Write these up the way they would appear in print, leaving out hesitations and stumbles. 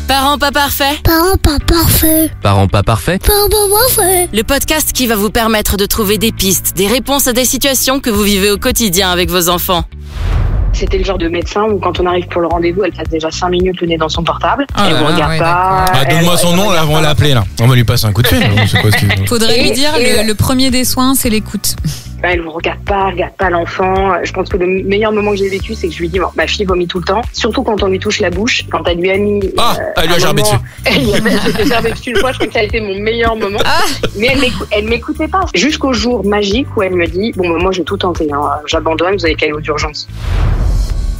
Parents pas parfaits. Parents pas parfaits. Parents pas parfaits. Parents pas parfaits. Le podcast qui va vous permettre de trouver des pistes, des réponses à des situations que vous vivez au quotidien avec vos enfants. C'était le genre de médecin où quand on arrive pour le rendez-vous, elle passe déjà 5 minutes le nez dans son portable. Elle vous regarde pas. Donne-moi son nom, là, on va l'appeler là. On va lui passer un coup de fil. Je sais pas ce qu'il... Faudrait lui dire le premier des soins, c'est l'écoute. Elle vous regarde pas l'enfant. Je pense que le meilleur moment que j'ai vécu, c'est que je lui dis, bon, ma fille vomit tout le temps, surtout quand on lui touche la bouche, quand elle lui a mis. Elle lui a gerbé dessus. J'étais gerbé dessus une fois, je crois que ça a été mon meilleur moment. Mais elle m'écoutait pas. Jusqu'au jour magique où elle me dit, bon, moi j'ai tout tenté, j'abandonne, vous avez qu'à aller aux urgences.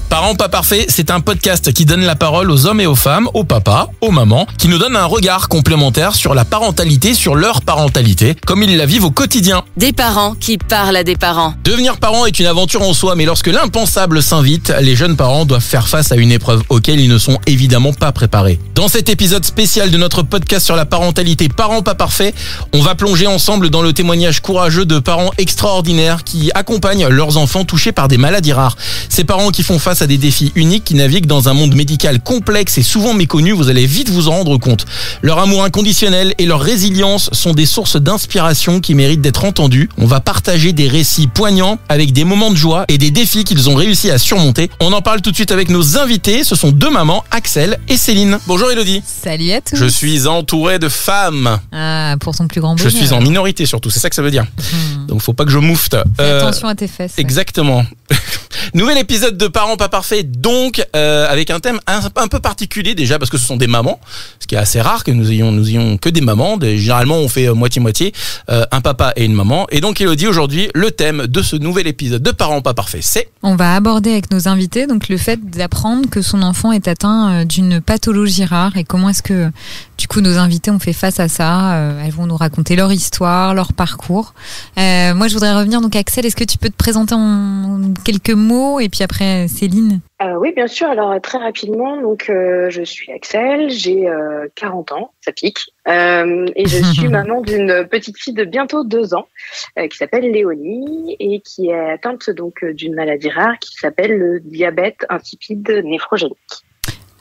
Parents pas parfaits, c'est un podcast qui donne la parole aux hommes et aux femmes, aux papas, aux mamans, qui nous donne un regard complémentaire sur la parentalité, sur leur parentalité, comme ils la vivent au quotidien. Des parents qui parlent à des parents. Devenir parent est une aventure en soi, mais lorsque l'impensable s'invite, les jeunes parents doivent faire face à une épreuve auquel ils ne sont évidemment pas préparés. Dans cet épisode spécial de notre podcast sur la parentalité Parents pas parfaits, on va plonger ensemble dans le témoignage courageux de parents extraordinaires qui accompagnent leurs enfants touchés par des maladies rares. Ces parents qui font face à des défis uniques, qui naviguent dans un monde médical complexe et souvent méconnu, vous allez vite vous en rendre compte. Leur amour inconditionnel et leur résilience sont des sources d'inspiration qui méritent d'être entendues. On va partager des récits poignants avec des moments de joie et des défis qu'ils ont réussi à surmonter. On en parle tout de suite avec nos invités. Ce sont deux mamans, Axel et Céline. Bonjour Elodie. Salut à tous. Je suis entouré de femmes. Ah, pour ton plus grand bonheur. Je suis en minorité surtout, c'est ça que ça veut dire. Donc faut pas que je moufte. Fais attention à tes fesses. Exactement. Nouvel épisode de Parents pas parfaits, donc avec un thème un peu particulier déjà parce que ce sont des mamans, ce qui est assez rare que nous ayons que des mamans. Généralement on fait moitié-moitié, un papa et une maman. Et donc Elodie, aujourd'hui le thème de ce nouvel épisode de Parents pas parfaits, c'est... On va aborder avec nos invités donc le fait d'apprendre que son enfant est atteint d'une pathologie rare et comment est-ce que du coup nos invités ont fait face à ça. Elles vont nous raconter leur histoire, leur parcours. Moi je voudrais revenir donc Axel, est-ce que tu peux te présenter en quelques mots et puis après Céline? Oui, bien sûr. Alors, très rapidement, donc je suis Axel, j'ai 40 ans, ça pique, et je suis maman d'une petite fille de bientôt 2 ans qui s'appelle Léonie et qui est atteinte donc d'une maladie rare qui s'appelle le diabète insipide néphrogénique.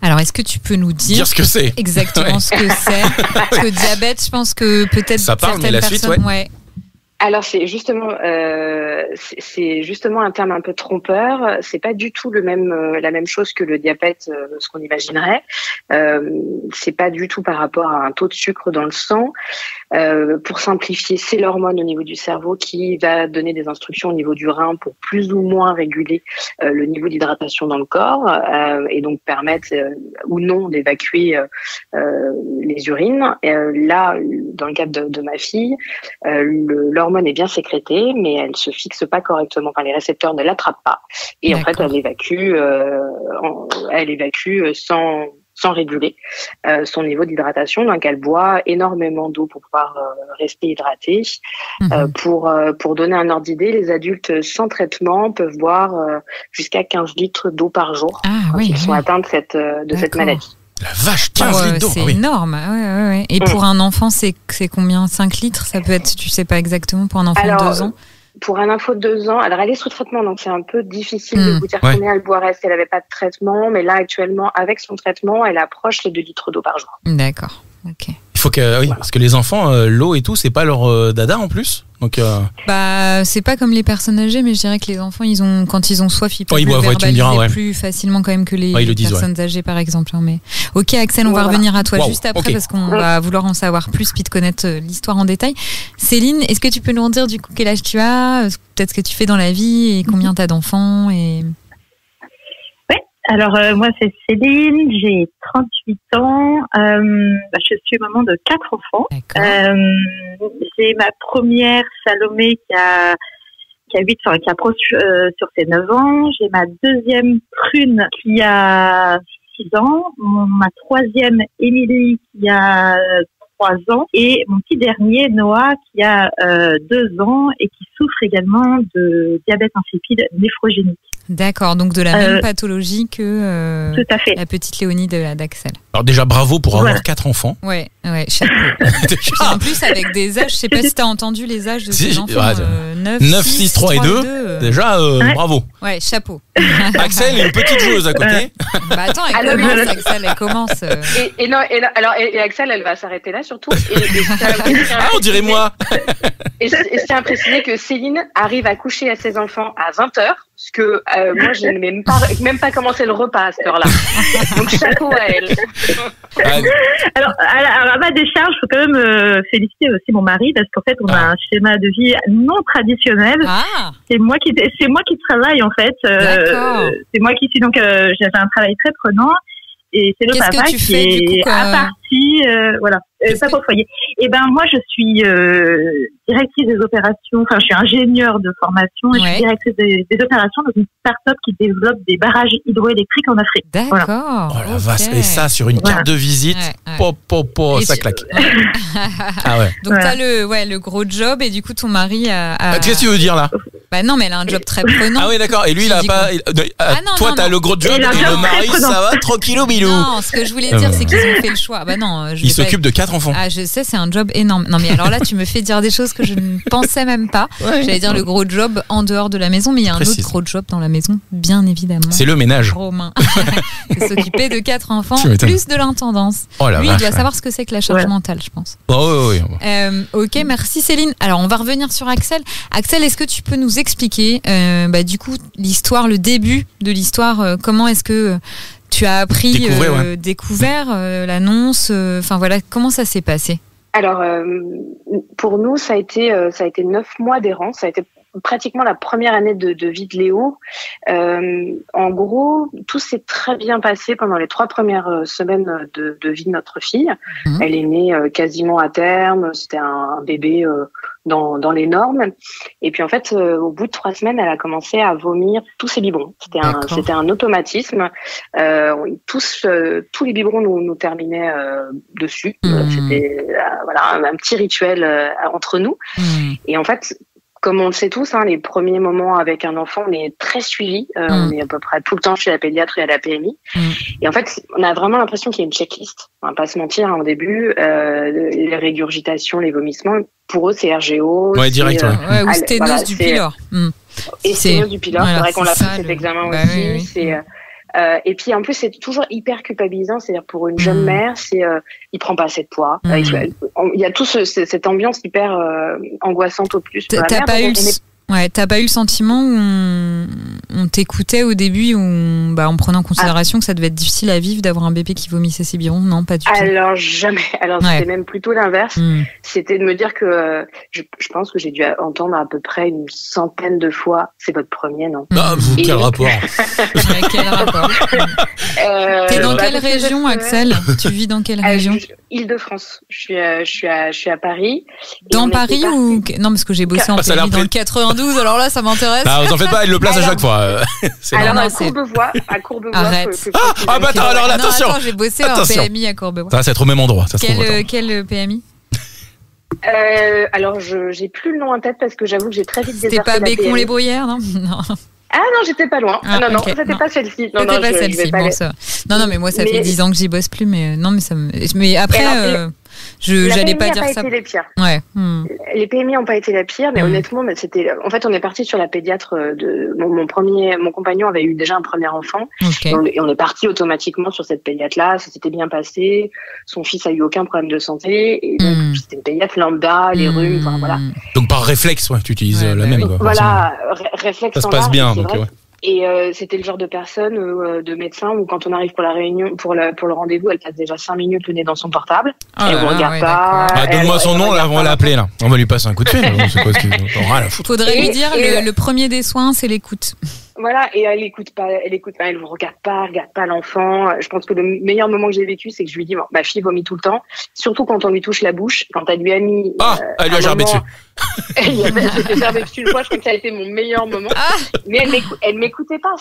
Alors, est-ce que tu peux nous dire ce que c'est exactement ce que c'est? Parce que diabète, je pense que peut-être ça parle, certaines mais la suite, personnes... Ouais. Alors c'est justement un terme un peu trompeur. C'est pas du tout la même chose que le diabète, ce qu'on imaginerait. C'est pas du tout par rapport à un taux de sucre dans le sang. Pour simplifier, c'est l'hormone au niveau du cerveau qui va donner des instructions au niveau du rein pour plus ou moins réguler le niveau d'hydratation dans le corps et donc permettre ou non d'évacuer les urines. Là, dans le cas de ma fille, l'hormone est bien sécrétée, mais elle se fixe pas correctement. Enfin, les récepteurs ne l'attrapent pas. Et en fait, elle évacue sans réguler son niveau d'hydratation. Donc, elle boit énormément d'eau pour pouvoir rester hydratée. Pour donner un ordre d'idée, les adultes sans traitement peuvent boire jusqu'à 15 litres d'eau par jour quand ils sont atteints de cette maladie. La vache, 15 litres d'eau. C'est énorme. Ouais. Et pour un enfant, c'est combien? 5 litres? Ça peut être, tu sais pas exactement, pour un enfant de 2 ans? Pour un enfant de 2 ans, alors elle est sous traitement, donc c'est un peu difficile de vous dire combien elle boirait si elle n'avait pas de traitement, mais là actuellement, avec son traitement, elle approche les 2 litres d'eau par jour. D'accord, ok. Il faut que, parce que les enfants, l'eau et tout, c'est pas leur dada en plus. Donc, c'est pas comme les personnes âgées, mais je dirais que les enfants, quand ils ont soif, ils peuvent le verbaliser plus facilement quand même que les personnes âgées, par exemple. Mais ok, Axel, on va revenir à toi juste après parce qu'on va vouloir en savoir plus puis te connaître l'histoire en détail. Céline, est-ce que tu peux nous dire du coup quel âge tu as, peut-être ce que tu fais dans la vie et combien tu as d'enfants et... Alors, moi, c'est Céline, j'ai 38 ans, je suis maman de 4 enfants. J'ai ma première, Salomé, qui approche sur ses 9 ans. J'ai ma deuxième, Prune, qui a 6 ans. Ma troisième, Émilie, qui a 3 ans. Et mon petit dernier, Noah, qui a 2 ans et qui souffre également de diabète insipide néphrogénique. D'accord, donc de la même pathologie que tout à fait. La petite Léonie d'Axel. Alors déjà, bravo pour avoir 4 enfants. Ouais, chapeau. En plus, avec des âges, je sais pas si t'as entendu les âges de ces enfants. 9, 6, 3 et 2. Déjà, bravo. Ouais, chapeau. Axel est une petite joueuse à côté. Bah attends, Axel, elle commence. Et Axel, elle va s'arrêter là surtout. On dirait moi. Et je tiens à préciser que Céline arrive à coucher à ses enfants à 20h, parce que moi, je n'ai même pas commencé le repas à cette heure-là. Donc, chapeau à elle. Alors, à ma décharge, il faut quand même féliciter aussi mon mari, parce qu'en fait, on a un schéma de vie non traditionnel. C'est moi qui travaille, en fait. C'est moi qui suis, donc, j'avais un travail très prenant. Et c'est le papa qui est à partie, voilà, pas pour le foyer. Et ben moi je suis directrice des opérations, enfin je suis ingénieure de formation et je suis directrice des opérations dans une start-up qui développe des barrages hydroélectriques en Afrique. D'accord. Voilà. Oh la vache, et ça sur une carte de visite, ça claque. Donc t'as le gros job et du coup ton mari a... Qu'est-ce que tu veux dire là? Bah non, mais elle a un job très prenant. Ah oui, d'accord. Et lui, il a pas. Toi, t'as le gros job et le mari, ça va tranquillou bilou. Non, ce que je voulais dire, c'est qu'ils ont fait le choix. Bah non. Il s'occupe de 4 enfants. Ah, je sais, c'est un job énorme. Non, mais alors là, tu me fais dire des choses que je ne pensais même pas. J'allais dire le gros job en dehors de la maison, mais il y a un autre gros job dans la maison, bien évidemment. C'est le ménage. Romain. C'est s'occuper de 4 enfants, plus de l'intendance. Lui, il doit savoir ce que c'est que la charge mentale, je pense. Oui. Ok, merci Céline. Alors, on va revenir sur Axel. Axel, est-ce que tu peux nous expliquer du coup l'histoire, le début de l'histoire, comment est-ce que tu as appris, découvert l'annonce, enfin voilà, comment ça s'est passé? Alors pour nous ça a été 9 mois d'errance, ça a été pratiquement la première année de vie de Léo. En gros, tout s'est très bien passé pendant les 3 premières semaines de vie de notre fille. Elle est née quasiment à terme, c'était un bébé dans les normes. Et puis en fait, au bout de 3 semaines, elle a commencé à vomir tous ses biberons. C'était un automatisme. Tous les biberons nous terminaient dessus. C'était un petit rituel entre nous. Et en fait, comme on le sait tous, les premiers moments avec un enfant, on est très suivi. On est à peu près tout le temps chez la pédiatre et à la PMI. Et en fait, on a vraiment l'impression qu'il y a une checklist. On va pas se mentir, au début, les régurgitations, les vomissements, pour eux, c'est RGO. Ouais, direct. Ou sténose du pylore. Et sténose du pylore, c'est vrai qu'on l'a fait cet examen aussi. Oui. Et puis en plus c'est toujours hyper culpabilisant, c'est-à-dire pour une jeune mère, il prend pas assez de poids. Il y a tout cette ambiance hyper angoissante au plus. T'as pas eu le sentiment où on t'écoutait au début, en prenant en considération que ça devait être difficile à vivre d'avoir un bébé qui vomissait ses biberons? Non, pas du tout. Alors jamais. C'était même plutôt l'inverse. C'était de me dire que je pense que j'ai dû entendre à peu près une centaine de fois. C'est votre premier, non? Quel rapport? Quel rapport? T'es dans quelle région, Axel? Tu vis dans quelle région? Île-de-France. Je suis à Paris. Dans Paris ou non, parce que j'ai bossé en Pays dans le 92. Alors là, ça m'intéresse. Vous en faites pas, elle le place à chaque fois. À Courbevoie. Arrête. Alors là, attention. Attends, j'ai bossé en PMI à Courbevoie. Ça va être au même endroit. Quel PMI? Alors, j'ai plus le nom en tête parce que j'avoue que j'ai très vite déserté. C'était pas Bécon les Bruyères, non? Ah non, j'étais pas loin. Non, c'était pas celle-ci. C'était pas celle-ci. Non, mais moi, ça fait 10 ans que j'y bosse plus, mais non, mais après. J'allais pas dire ça. Les PMI n'ont pas été les pires. Ouais. Les PMI n'ont pas été les pires, mais honnêtement, en fait, on est parti sur la pédiatre de mon compagnon avait eu déjà un premier enfant. Et on est parti automatiquement sur cette pédiatre-là. Ça s'était bien passé. Son fils a eu aucun problème de santé. Et donc, c'était une pédiatre lambda, les rhumes, enfin, voilà. Donc, par réflexe, tu utilises la même, quoi. Voilà, réflexe. Ça se passe bien, donc, Et c'était le genre de personne, de médecin, où quand on arrive pour la réunion, pour le rendez-vous, elle passe déjà 5 minutes le nez dans son portable. Elle ne regarde pas. Donne-moi son nom, là, on va l'appeler, là. On va lui passer un coup de fil. Faudrait lui dire, le premier des soins, c'est l'écoute. Voilà, et elle écoute pas, elle regarde pas l'enfant. Je pense que le meilleur moment que j'ai vécu, c'est que je lui dis, ma fille vomit tout le temps, surtout quand on lui touche la bouche, quand elle lui a mis. Elle lui a gerbé dessus. C'était gerbé dessus une fois, je crois que ça a été mon meilleur moment. Mais elle m'écoutait pas.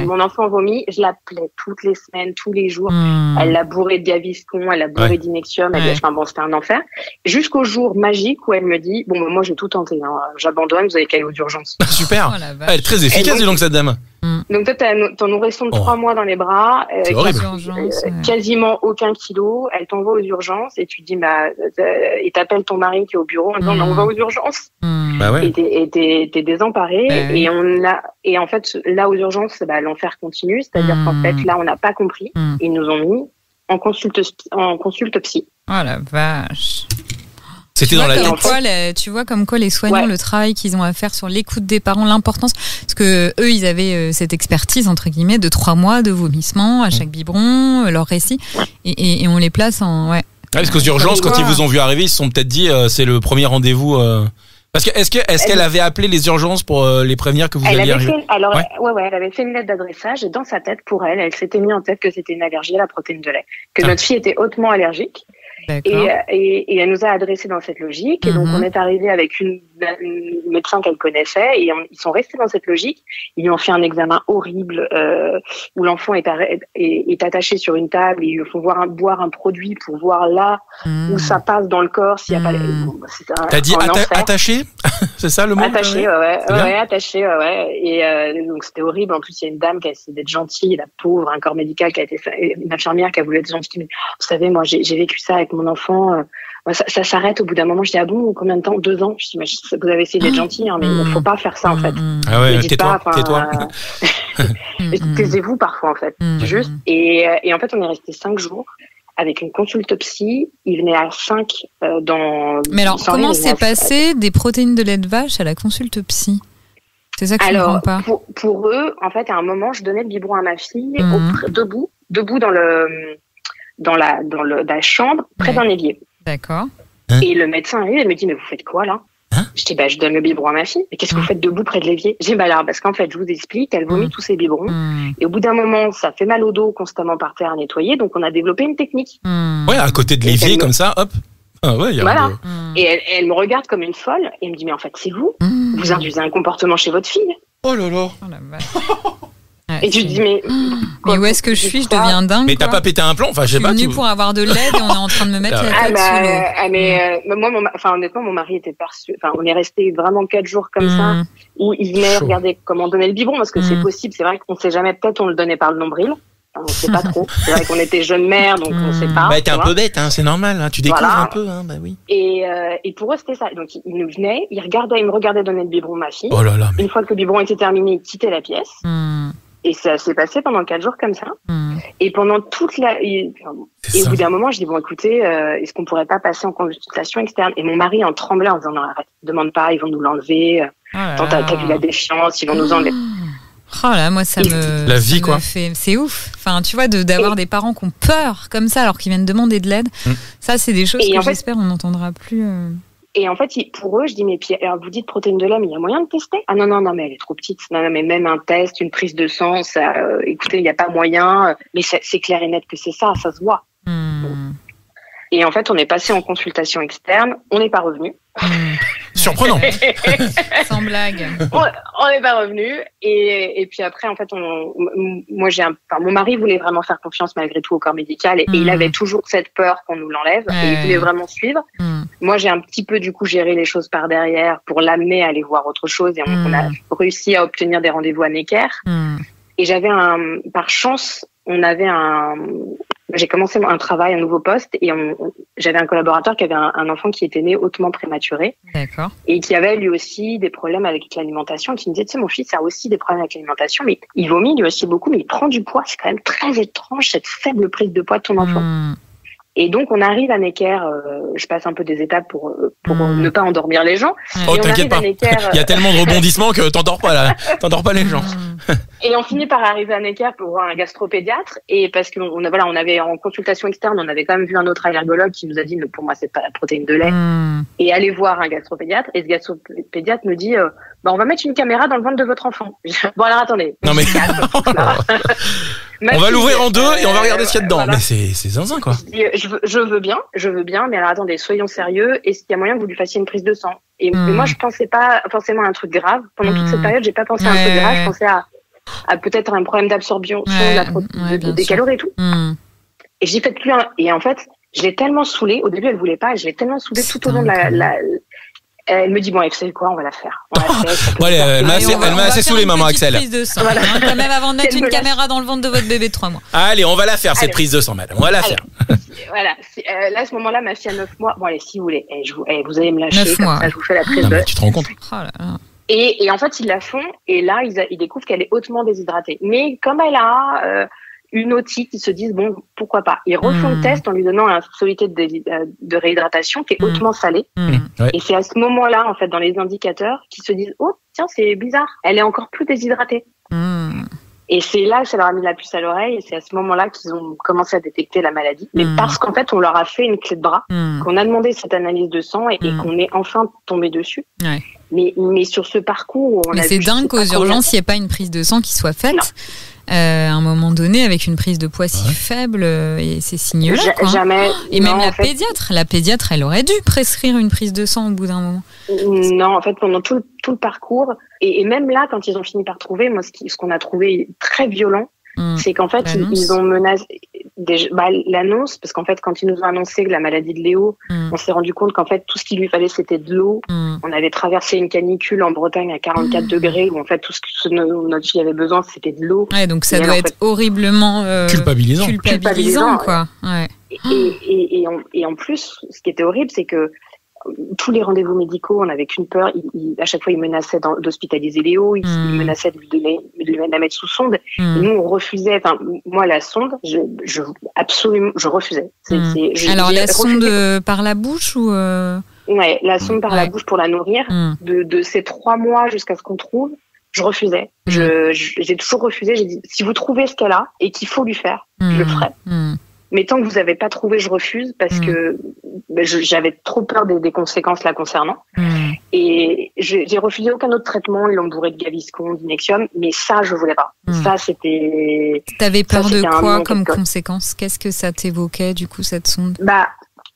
Mon enfant vomit, je l'appelais toutes les semaines, tous les jours. Elle l'a bourré de Gaviscon, elle l'a bourré d'Inexium, c'était un enfer. Jusqu'au jour magique où elle me dit, moi j'ai tout tenté, j'abandonne, vous avez qu'à aller aux urgences. Super. Elle est très efficace, donc cette dame. Donc toi, t'as ton nourrisson de 3 mois dans les bras, quasiment aucun kilo. Elle t'envoie aux urgences et tu dis, et t'appelles ton mari qui est au bureau en disant, on va aux urgences. Bah ouais. Et t'es désemparé. Et en fait, là aux urgences, l'enfer continue. C'est-à-dire qu'en fait, là, on n'a pas compris. Ils nous ont mis en consulte psy. Oh la vache. C'était dans la tête. Tu vois comme quoi les soignants, le travail qu'ils ont à faire sur l'écoute des parents, l'importance, parce que eux, ils avaient cette expertise entre guillemets de 3 mois de vomissements à chaque biberon, leur récit, et on les place en parce qu'aux urgences, quand ils vous ont vu arriver, ils se sont peut-être dit c'est le premier rendez-vous. Parce que est-ce qu'elle avait appelé les urgences pour les prévenir que vous alliez arriver? Elle avait fait une lettre d'adressage et dans sa tête, pour elle s'était mis en tête que c'était une allergie à la protéine de lait, que notre fille était hautement allergique. Et elle nous a adressé dans cette logique. Et donc, on est arrivé avec une médecin qu'elle connaissait et ils sont restés dans cette logique. Ils lui ont fait un examen horrible où l'enfant est attaché sur une table et ils lui font boire un produit pour voir là où ça passe dans le corps s'il n'y a pas... T'as dit attaché? C'est ça le mot? Attaché, attaché, Et donc, c'était horrible. En plus, il y a une dame qui a essayé d'être gentille, la pauvre, un corps médical qui a été... Une infirmière qui a voulu être gentille. Mais, vous savez, moi, j'ai vécu ça avec mon enfant, ça s'arrête au bout d'un moment. Je dis, ah bon, combien de temps? 2 ans. Je dis, mais vous avez essayé d'être gentil, mais il ne faut pas faire ça, en fait. Ah ouais, tais-toi. Taisez-vous parfois, en fait. Juste. Et en fait, on est resté 5 jours avec une consulte psy. Il venait à 5 dans... Mais alors, comment s'est passé des protéines de lait de vache à la consulte psy? C'est ça que je ne comprends pas. Pour eux, en fait, à un moment, je donnais le biberon à ma fille, debout dans la chambre, près d'un évier. D'accord. Et le médecin arrive et me dit, mais vous faites quoi là? Je dis, je donne le biberon à ma fille. Mais qu'est-ce que vous faites debout près de l'évier? J'ai dit, parce qu'en fait, je vous explique, elle vomit tous ses biberons. Et au bout d'un moment, ça fait mal au dos constamment par terre à nettoyer, donc on a développé une technique. Ouais, à côté de l'évier, comme ça, hop. Ah ouais, voilà. Et elle me regarde comme une folle et elle me dit, mais en fait, c'est vous. Vous induisez un comportement chez votre fille. Oh là là. Oh la vache. Et tu te dis, mais où est-ce que je suis? Je deviens dingue. Mais t'as pas pété un plomb? Enfin, je sais pas. Je suis venue pour avoir de l'aide et on est en train de me mettre la tête sous l'eau. Moi, honnêtement, mon mari était perçu. Enfin, on est resté vraiment 4 jours comme ça, où il venait regarder comment donner le biberon, parce que c'est possible. C'est vrai qu'on sait jamais. Peut-être on le donnait par le nombril. Enfin, on sait pas trop. C'est vrai qu'on était jeune mère, donc on sait pas. T'es un peu bête, c'est normal. Tu découvres un peu, oui. Et pour eux, c'était ça. Donc, il nous venait, il me regardait donner le biberon à ma fille. Oh là là. Une fois que le biberon était terminé, il quittait la pièce. Et ça s'est passé pendant 4 jours comme ça. Et pendant toute et au bout d'un moment, je dis, bon, écoutez, est-ce qu'on pourrait pas passer en consultation externe? Et mon mari en tremblait en disant, non, arrête, demande pas, ils vont nous l'enlever. T'as vu la défiance, ils vont nous enlever. Oh là, moi, ça me... La vie, quoi. C'est ouf. Enfin, tu vois, d'avoir des parents qui ont peur comme ça alors qu'ils viennent demander de l'aide. Ça, c'est des choses que j'espère on n'entendra plus... Et en fait, pour eux, je dis, mais puis, alors vous dites protéines de lait, mais il y a moyen de tester? Ah non, mais elle est trop petite. Non, mais même un test, une prise de sang, ça, écoutez, il n'y a pas moyen. Mais c'est clair et net que c'est ça se voit. Et en fait, on est passé en consultation externe, on n'est pas revenu. Surprenant. Sans blague. On n'est pas revenu. Et puis après, en fait, mon mari voulait vraiment faire confiance malgré tout au corps médical et il avait toujours cette peur qu'on nous l'enlève et il voulait vraiment suivre. Moi, j'ai un petit peu du coup géré les choses par derrière pour l'amener à aller voir autre chose et on a réussi à obtenir des rendez-vous à Necker. Et par chance, j'ai commencé un travail, un nouveau poste, et j'avais un collaborateur qui avait un enfant qui était né hautement prématuré. D'accord. Et qui avait lui aussi des problèmes avec l'alimentation, qui me disait, tu sais, mon fils a aussi des problèmes avec l'alimentation, mais il vomit lui aussi beaucoup, mais il prend du poids. C'est quand même très étrange, cette faible prise de poids de ton enfant. Et donc, on arrive à Necker, je passe un peu des étapes pour ne pas endormir les gens. Oh, t'inquiète pas. Necker, il y a tellement de rebondissements que t'endors pas là. T'endors pas les gens. Et on finit par arriver à Necker pour voir un gastropédiatre. Et parce qu'on avait en consultation externe, on avait quand même vu un autre allergologue qui nous a dit, pour moi, c'est pas la protéine de lait. Et aller voir un gastropédiatre. Et ce gastropédiatre me dit, on va mettre une caméra dans le ventre de votre enfant. Bon, alors attendez. Non mais. On va l'ouvrir en 2 et on va regarder ce qu'il y a dedans. Voilà. Mais c'est zinzin, quoi. Je veux bien, mais alors attendez, soyons sérieux. Est-ce qu'il y a moyen que vous lui fassiez une prise de sang? Et moi, je pensais pas forcément à un truc grave. Pendant toute cette période, j'ai pas pensé à un truc grave. Je pensais à peut-être un problème d'absorption des calories et tout. Et je dis, faites plus un. Et en fait, je l'ai tellement saoulée. Au début, elle voulait pas. Je l'ai tellement saoulée tout au long de Elle me dit bon, vous savez quoi, on va la faire. Elle m'a assez saoulé, maman Axel. Prise de sang. Voilà. Quand même avant de mettre une caméra dans le ventre de votre bébé de 3 mois. Allez, on va la faire cette prise de sang, madame. On va la faire. Voilà. Là, à ce moment-là, ma fille a 9 mois. Bon, allez, si vous voulez, vous allez me lâcher. 9 mois. Ça, je vous fais la prise de. Tu te rends compte? Oh là là. Et en fait, ils la font. Et là, ils découvrent qu'elle est hautement déshydratée. Mais comme elle a une otite, ils se disent bon, pourquoi pas. Ils refont le test en lui donnant un soluté de réhydratation qui est hautement salé. Ouais. Et c'est à ce moment-là, en fait, dans les indicateurs, qu'ils se disent oh tiens, c'est bizarre, elle est encore plus déshydratée. Et c'est là que ça leur a mis la puce à l'oreille. Et c'est à ce moment-là qu'ils ont commencé à détecter la maladie. Mais parce qu'en fait, on leur a fait une clé de bras, qu'on a demandé cette analyse de sang et qu'on est enfin tombé dessus. Ouais. Mais sur ce parcours, mais c'est dingue qu'aux urgences, il n'y ait pas une prise de sang qui soit faite. À un moment donné, avec une prise de poids si faible et ces signes-là. Jamais. Et même la pédiatre, elle aurait dû prescrire une prise de sang au bout d'un moment. Non, en fait, pendant tout le parcours, et même là, quand ils ont fini par trouver, moi, ce qu'on a trouvé très violent, c'est qu'en fait, ils ont menacé l'annonce, parce qu'en fait, quand ils nous ont annoncé que la maladie de Léo, on s'est rendu compte qu'en fait, tout ce qu'il lui fallait, c'était de l'eau. On avait traversé une canicule en Bretagne à 44 degrés, où en fait, tout ce que notre fille avait besoin, c'était de l'eau. Ouais, donc ça doit être horriblement culpabilisant, quoi. Ouais. Et en plus, ce qui était horrible, c'est que tous les rendez-vous médicaux, on n'avait qu'une peur. À chaque fois, ils menaçaient d'hospitaliser Léo, ils menaçaient de la mettre sous sonde. Et nous, on refusait. Enfin, moi, la sonde, absolument, je refusais. Alors, la sonde par la bouche ou Ouais, la sonde par la bouche pour la nourrir. De ces 3 mois jusqu'à ce qu'on trouve, je refusais. J'ai toujours refusé. J'ai dit, si vous trouvez ce qu'elle a et qu'il faut lui faire, je le ferai. Mais tant que vous n'avez pas trouvé, je refuse parce que j'avais trop peur des conséquences la concernant. Et j'ai refusé aucun autre traitement. Ils l'ont bourré de Gaviscon, d'Inexium, mais ça, je voulais pas. Ça, c'était... T'avais peur de quoi comme conséquence? Qu'est-ce que ça t'évoquait, du coup, cette sonde?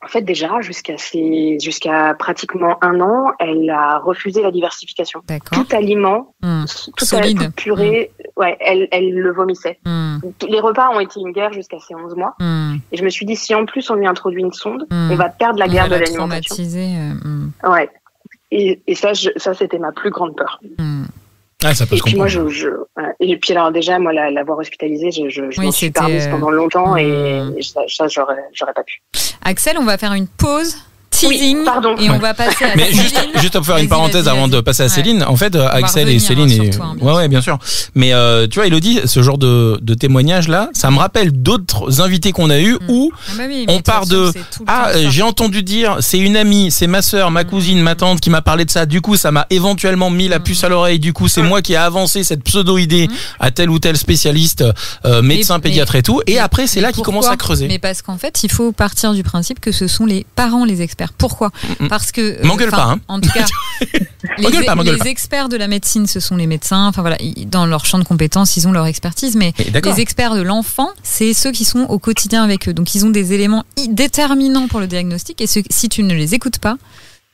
En fait, déjà, jusqu'à pratiquement 1 an, elle a refusé la diversification. D'accord. Tout aliment, toute purée, elle le vomissait. Les repas ont été une guerre jusqu'à ses 11 mois. Et je me suis dit, si en plus on lui introduit une sonde, on va perdre la guerre de l'alimentation. Ouais. Et ça, c'était ma plus grande peur. Ah, ça peut et puis moi, et puis alors déjà, moi, l'avoir hospitalisée, je m'en suis permise pendant longtemps et ça, j'aurais pas pu. Axel, on va faire une pause. Teasing, oui, pardon. Et on va passer à mais Céline. juste pour faire une parenthèse avant de passer à Céline, en fait, Axel et Céline, bien sûr. Mais tu vois, Elodie, ce genre de témoignage là, ça me rappelle d'autres invités qu'on a eu où on part de j'ai entendu dire, c'est une amie, c'est ma sœur, ma cousine, ma tante qui m'a parlé de ça. Du coup, ça m'a éventuellement mis la puce à l'oreille. Du coup, c'est moi qui ai avancé cette pseudo-idée à tel ou tel spécialiste, médecin, pédiatre et tout. Et après, c'est là qu'il commence à creuser. Mais parce qu'en fait, il faut partir du principe que ce sont les parents les experts. Pourquoi ? Parce que m'engueule pas, hein. En tout cas, les experts de la médecine, ce sont les médecins. Enfin voilà, dans leur champ de compétences, ils ont leur expertise. Mais les experts de l'enfant, c'est ceux qui sont au quotidien avec eux. Donc ils ont des éléments déterminants pour le diagnostic. Et si tu ne les écoutes pas,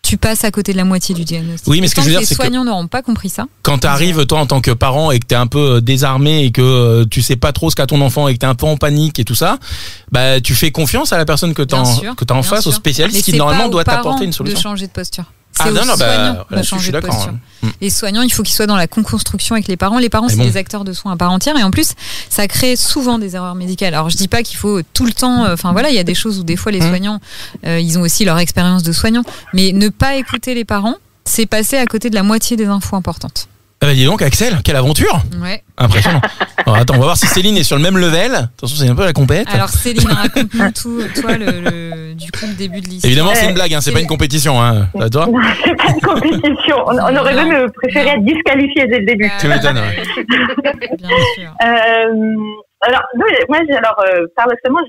tu passes à côté de la moitié du diagnostic. Oui, mais ce que je veux dire, c'est que les soignants n'auront pas compris ça. Quand t'arrives, toi, en tant que parent, et que t'es un peu désarmé, et que tu sais pas trop ce qu'a ton enfant, et que t'es un peu en panique et tout ça, bah, tu fais confiance à la personne que t'as en face, au spécialiste, qui normalement doit t'apporter une solution. De changer de posture. Je suis d'accord. Les soignants, il faut qu'ils soient dans la co-construction avec les parents. Les parents, c'est des acteurs de soins à part entière. Et en plus, ça crée souvent des erreurs médicales. Alors, je dis pas qu'il faut tout le temps... Enfin, voilà, il y a des choses où des fois, les soignants, ils ont aussi leur expérience de soignants. Mais ne pas écouter les parents, c'est passer à côté de la moitié des infos importantes. Ah bah dis donc, Axel, quelle aventure! Ouais. Impressionnant. Alors, attends, on va voir si Céline est sur le même level. Attention, c'est un peu la compète. Alors Céline, raconte-nous tout, toi, du coup, le début de l'histoire. Évidemment, c'est une blague, hein, c'est pas une compétition, hein. Toi? Non, c'est pas une compétition. On aurait même préféré être disqualifié dès le début. Tu m'étonnes, ouais. Bien sûr. Alors, paradoxalement,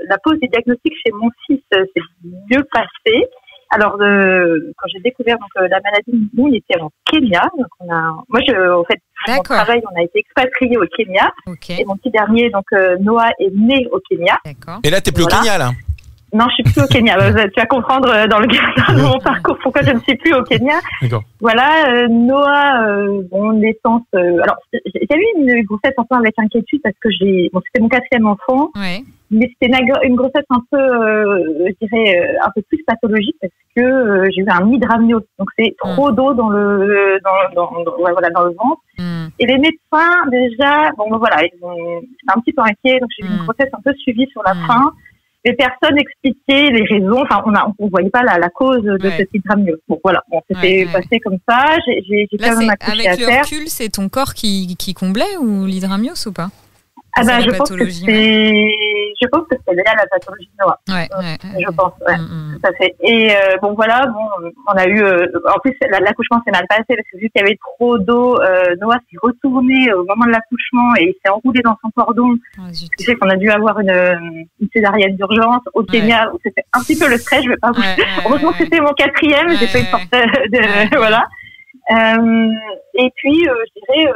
la pose du diagnostic chez mon fils s'est mieux passée. Alors, quand j'ai découvert la maladie, nous, on était en Kenya. Donc mon travail, on a été expatriés au Kenya. Okay. Et mon petit dernier, Noah, est né au Kenya. D'accord. Et là, t'es plus au Kenya, là? Non, je suis plus au Kenya. Tu vas comprendre dans le cadre de mon parcours pourquoi je ne suis plus au Kenya. D'accord. Voilà, Noah, naissance. Alors, j'ai eu une grossesse enfin avec inquiétude parce que c'était mon 4e enfant. Ouais. Mais c'était une grossesse un peu, je dirais, un peu plus pathologique parce que j'ai eu un hydramnios. Donc c'est trop d'eau dans le ventre. Et les médecins déjà, j'étais un petit peu inquiets. Donc j'ai eu une grossesse un peu suivie sur la fin. Les personnes expliquaient les raisons. Enfin, on voyait pas la cause de cet hydramnios. Bon, voilà. Bon, c'était passé comme ça. J'ai quand même accouché à terre. Avec le recul, c'est ton corps qui comblait ou l'hydramnios ou pas? Je pense que c'est lié à la pathologie de Noah. Je pense, tout à fait. Et on a eu, en plus l'accouchement s'est mal passé parce que vu qu'il y avait trop d'eau, Noah s'est retourné au moment de l'accouchement et il s'est enroulé dans son cordon. Tu sais qu'on a dû avoir une césarienne d'urgence au Kenya où c'était un petit peu le stress. Je vais pas vous... Heureusement que c'était mon 4e, j'ai pas eu porte de voilà. Et puis, je dirais,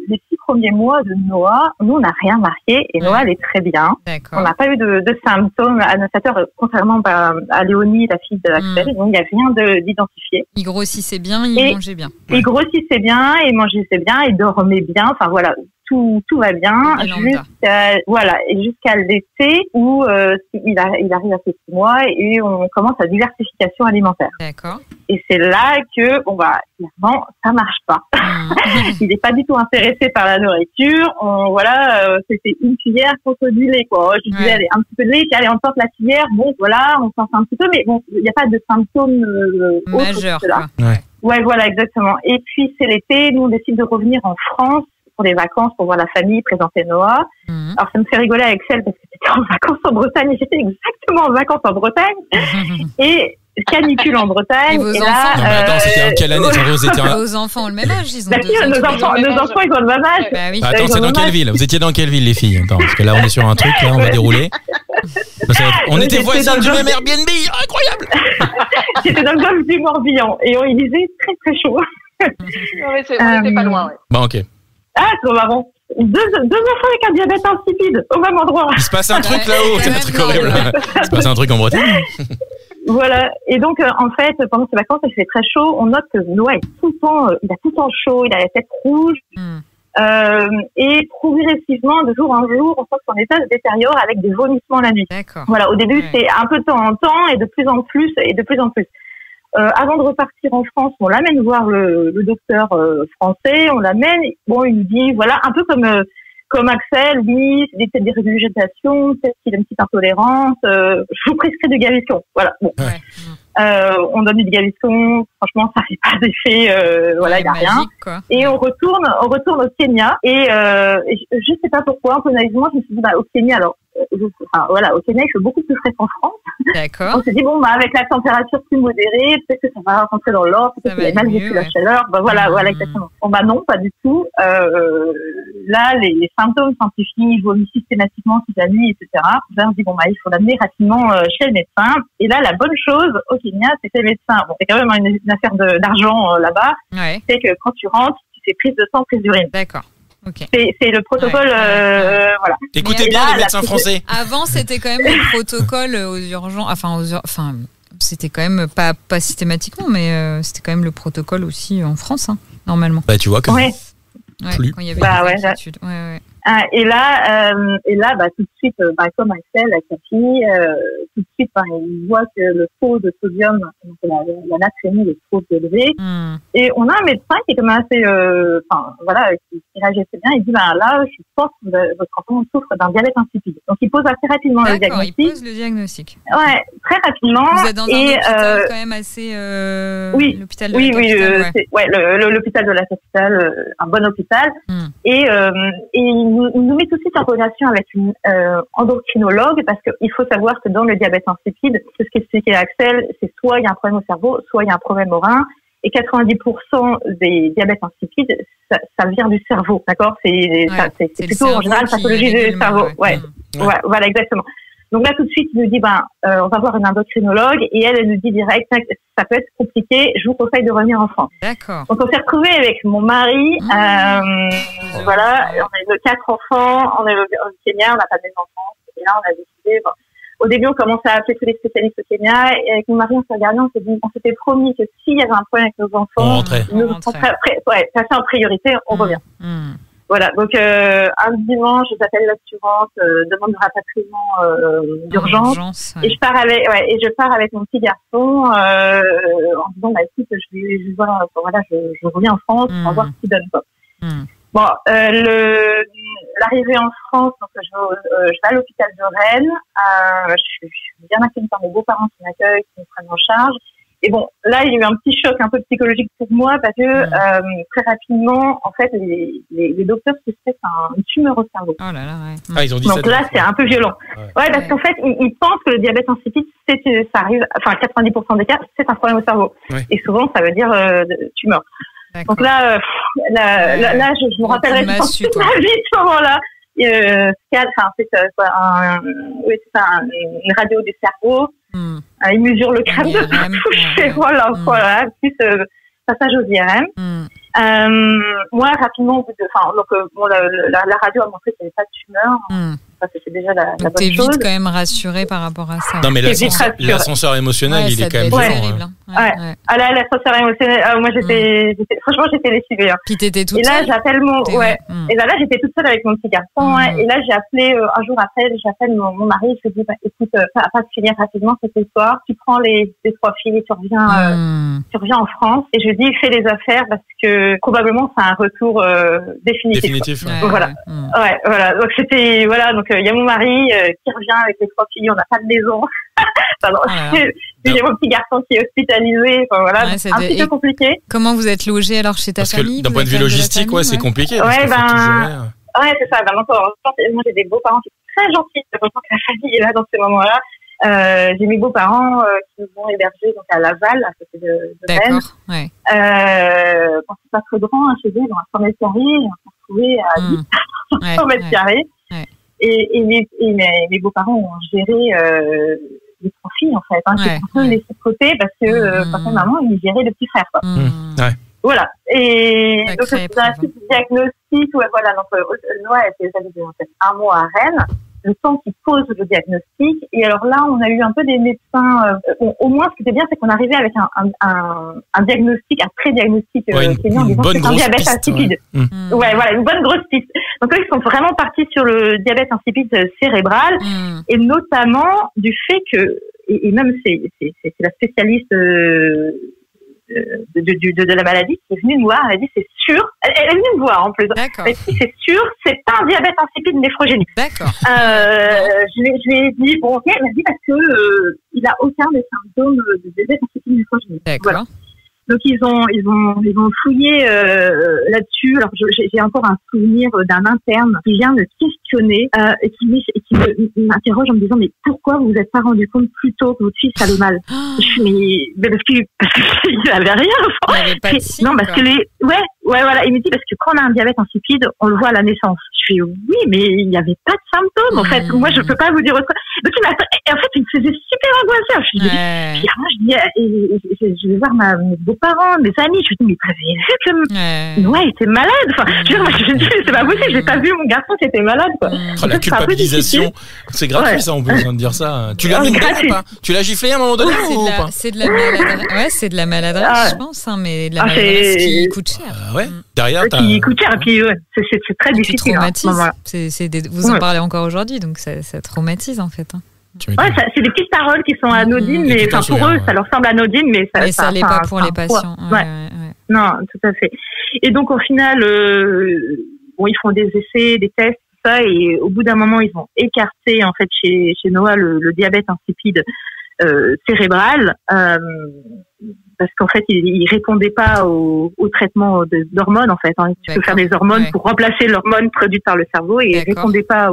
les 6 premiers mois de Noah, nous, on n'a rien marqué et Noah, elle est très bien. D'accord. On n'a pas eu de symptômes annonçateurs, contrairement à Léonie, la fille d'Axel. Donc, il n'y a rien d'identifié. Il grossissait bien, il mangeait bien. Il grossissait bien, il mangeait bien, il dormait bien. Enfin, voilà. Tout va bien jusqu'à l'été où il arrive à ses 6 mois et on commence la diversification alimentaire. D'accord. Et c'est là que clairement ça marche pas. Il n'est pas du tout intéressé par la nourriture. C'était une cuillère contre du lait quoi. Je disais allez un petit peu de lait, allez on porte la cuillère. Bon voilà, on s'en fait un petit peu, mais bon il n'y a pas de symptômes majeurs. Ouais voilà exactement. Et puis c'est l'été, nous on décide de revenir en France pour les vacances, pour voir la famille, présenter Noah. Alors, ça me fait rigoler avec Axel parce que c'était en vacances en Bretagne et j'étais exactement en vacances en Bretagne. Et canicule en Bretagne. Et vos enfants, c'était en quelle année? Vos enfants ont le même âge, ils ont nos enfants, ils ont le même âge. Oui. Attends, c'est dans quelle ville? Vous étiez dans quelle ville, les filles? Attends, parce que là, on est sur un truc, là, on va dérouler. On était voisins du même Airbnb, incroyable! J'étais dans le golfe du Morbihan et il faisait très très chaud. On était pas loin, Bon, ok. Ah, c'est marrant. Deux enfants avec un diabète insipide au même endroit. Il se passe un truc là-haut, c'est un truc horrible. Il se passe un truc en Bretagne. Voilà. Et donc, en fait, pendant ces vacances, il fait très chaud. On note que Noah est tout le temps chaud, il a la tête rouge. Et progressivement, de jour en jour, on sent que son état se détériore avec des vomissements la nuit. D'accord. Voilà. Au début, c'est un peu de temps en temps et de plus en plus. Avant de repartir en France, on l'amène voir le docteur français, on l'amène, il nous dit, voilà, un peu comme Axel, lui, c'est peut-être des régurgitations, peut-être qu'il a une petite intolérance, je vous prescris de Gaviscon, voilà, bon. On donne du Gaviscon, franchement, ça fait pas d'effet, il n'y a rien. Quoi. Et on retourne au Kenya, et je sais pas pourquoi, un peu naïvement, je me suis dit, au Kenya, alors, au Kenya, il fait beaucoup plus frais qu'en France. D'accord. On s'est dit, avec la température plus modérée, peut-être que ça va rentrer dans l'ordre, peut-être qu'il a mal vécu la chaleur. Voilà, exactement. Non, pas du tout. Là, les symptômes s'amplifient, il vomit systématiquement toute la nuit, etc. Là, on se dit, il faut l'amener rapidement chez le médecin. Et là, la bonne chose au Kenya, c'est que les médecins, c'est quand même une affaire d'argent là-bas, c'est que quand tu rentres, tu fais prise de sang, prise d'urine. D'accord. Okay. C'est le protocole, voilà. Écoutez bien les médecins français. Avant, c'était quand même le protocole aux urgences, c'était quand même pas systématiquement, mais c'était quand même le protocole aussi en France, normalement. Bah, tu vois que plus. Quand il y avait des études. Et là, tout de suite, comme Axel, avec sa fille, tout de suite, il voit que le taux de sodium, donc la natrémie est trop élevé. Et on a un médecin qui est quand même assez, qui réagit assez bien. Il dit, là, je pense que votre enfant souffre d'un diabète insipide. Donc, il pose assez rapidement le diagnostic. Il pose le diagnostic. Ouais, très rapidement. Vous êtes dans un hôpital quand même assez, l'hôpital de la capitale. L'hôpital de la capitale, un bon hôpital. Et il nous met tout de suite en relation avec une endocrinologue parce qu'il faut savoir que dans le diabète insipide, c'est ce qu'expliquait Axel, c'est soit il y a un problème au cerveau, soit il y a un problème au rein. Et 90% des diabètes insipides, ça vient du cerveau, d'accord? C'est plutôt en général pathologie du cerveau. Voilà, exactement. Donc là, tout de suite, il nous dit, on va voir une endocrinologue et elle nous dit direct, ça peut être compliqué, je vous conseille de revenir en France. D'accord. Donc on s'est retrouvés avec mon mari, on a eu 4 enfants, on est au Kenya, on n'a pas de maison en France, et là on a décidé, au début, on commençait à appeler tous les spécialistes au Kenya, et avec mon mari, on s'est regardé, on s'était promis que s'il y avait un problème avec nos enfants, passer en priorité, on revient. Voilà, donc un dimanche, j'appelle l'assurance, demande de rapatriement d'urgence, et je pars avec mon petit garçon en disant bah écoute, je reviens en France, on va voir ce qu'il donne quoi. Bon, l'arrivée en France, donc je vais à l'hôpital de Rennes, je suis bien accueillie par mes beaux-parents qui m'accueillent, qui me prennent en charge. Et bon, là, il y a eu un petit choc un peu psychologique pour moi parce que très rapidement, en fait, les docteurs suspectent une tumeur au cerveau. Oh là là, ouais. Ah, ils ont dit donc là, c'est un peu violent. Ouais, parce qu'en fait, ils pensent que le diabète insipide, ça arrive, enfin, 90% des cas, c'est un problème au cerveau. Ouais. Et souvent, ça veut dire tumeur. D'accord. Donc là, je me rappellerai toute ma vie de ce moment-là. C'est une radio du cerveau. Il mesure le crâne de toucher. Voilà. Plus passage aux IRM. Moi, rapidement, la radio a montré qu'il n'y avait pas de tumeur. Ça, c'est déjà la bonne chose. T'es vite quand même rassurée par rapport à ça. Non, mais l'ascenseur émotionnel, il est quand même terrible. Ah là, l'ascenseur émotionnel, moi, franchement, j'étais lessivée. Puis t'étais toute seule. Et là, j'appelle et là, j'étais toute seule avec mon petit garçon. Et là, j'ai appelé, un jour après, j'appelle mon mari, je lui dis, écoute, ça va pas se finir rapidement cette histoire. Tu prends les 3 filles et tu reviens en France. Et je lui dis, fais les affaires parce que probablement, c'est un retour définitif. Voilà. Donc c'était, donc il y a mon mari qui revient avec les 3 filles, on n'a pas de maison. Il y a mon petit garçon qui est hospitalisé. C'est un petit peu compliqué. Comment vous êtes logé alors chez ta famille? D'un point de vue logistique, c'est compliqué. C'est ça. Moi, j'ai des beaux-parents qui sont très gentils. Je pense que la famille est là dans ces moments-là. J'ai mes beaux-parents qui nous ont hébergés donc à Laval, à côté de Rennes. Ouais. C'est pas trop grand chez eux, dans un 100 mètres carrés. On s'est retrouvés à 100 mètres carrés. Et mes beaux-parents ont géré les 3 filles en fait, qui sont un peu laissés de côté parce que papa et maman ils géraient le petit frère quoi. Voilà. Et donc dans la suite du diagnostic, donc Noah était un mois à Rennes. Le temps qu'ils posent le diagnostic. Et alors là, on a eu un peu des médecins. Au moins, ce qui était bien, c'est qu'on arrivait avec un diagnostic, un pré-diagnostic une bonne grosse diabète piste, insipide. Une bonne grosse piste. Donc là, ils sont vraiment partis sur le diabète insipide cérébral, et notamment du fait que, et même c'est la spécialiste de la maladie qui est venue me voir, elle a dit c'est sûr, elle est venue me voir en plus. D'accord. Elle a dit c'est sûr, c'est pas un diabète insipide néphrogénique. D'accord. Je lui ai dit bon ok, elle m'a dit parce que il a aucun des symptômes de diabète insipide néphrogénique. D'accord. Voilà. Donc ils ont fouillé là-dessus. Alors j'ai encore un souvenir d'un interne qui vient me questionner et qui m'interroge en me disant mais pourquoi vous vous êtes pas rendu compte plus tôt que votre fils allait mal? Je suis mais parce qu'il avait rien. Il avait pas de signe, non parce que voilà, il me dit parce que quand on a un diabète insipide, on le voit à la naissance. Je fais oui mais il n'y avait pas de symptômes en fait. Moi je peux pas vous dire autre chose. Donc il me faisait super angoissé. Je vais voir mes beaux-parents, mes amis, je me dis mais t'avais vu que Noah était malade. Enfin, je me dis c'est pas possible, j'ai pas vu mon garçon qui était malade quoi. La culpabilisation, c'est gratuit ça, on peut besoin de dire ça. Tu l'as mis ou pas? Tu l'as giflé à un moment donné ou pas? C'est de la maladresse. Ouais, c'est de la maladresse, je pense, mais de la maladresse qui coûte cher. Derrière qui coûte cher et puis c'est très difficile. Vous en parlez encore aujourd'hui, donc ça traumatise en fait. C'est des petites paroles qui sont anodines, mais pour eux, ça leur semble anodine, mais ça l'est pas pour les patients. Non, tout à fait. Et donc, au final, ils font des essais, des tests, tout ça, et au bout d'un moment, ils ont écarté, en fait, chez Noah, le diabète insipide cérébral, parce qu'en fait, il répondait pas au traitement d'hormones, en fait. Tu peux faire des hormones pour remplacer l'hormone produite par le cerveau, et il répondait pas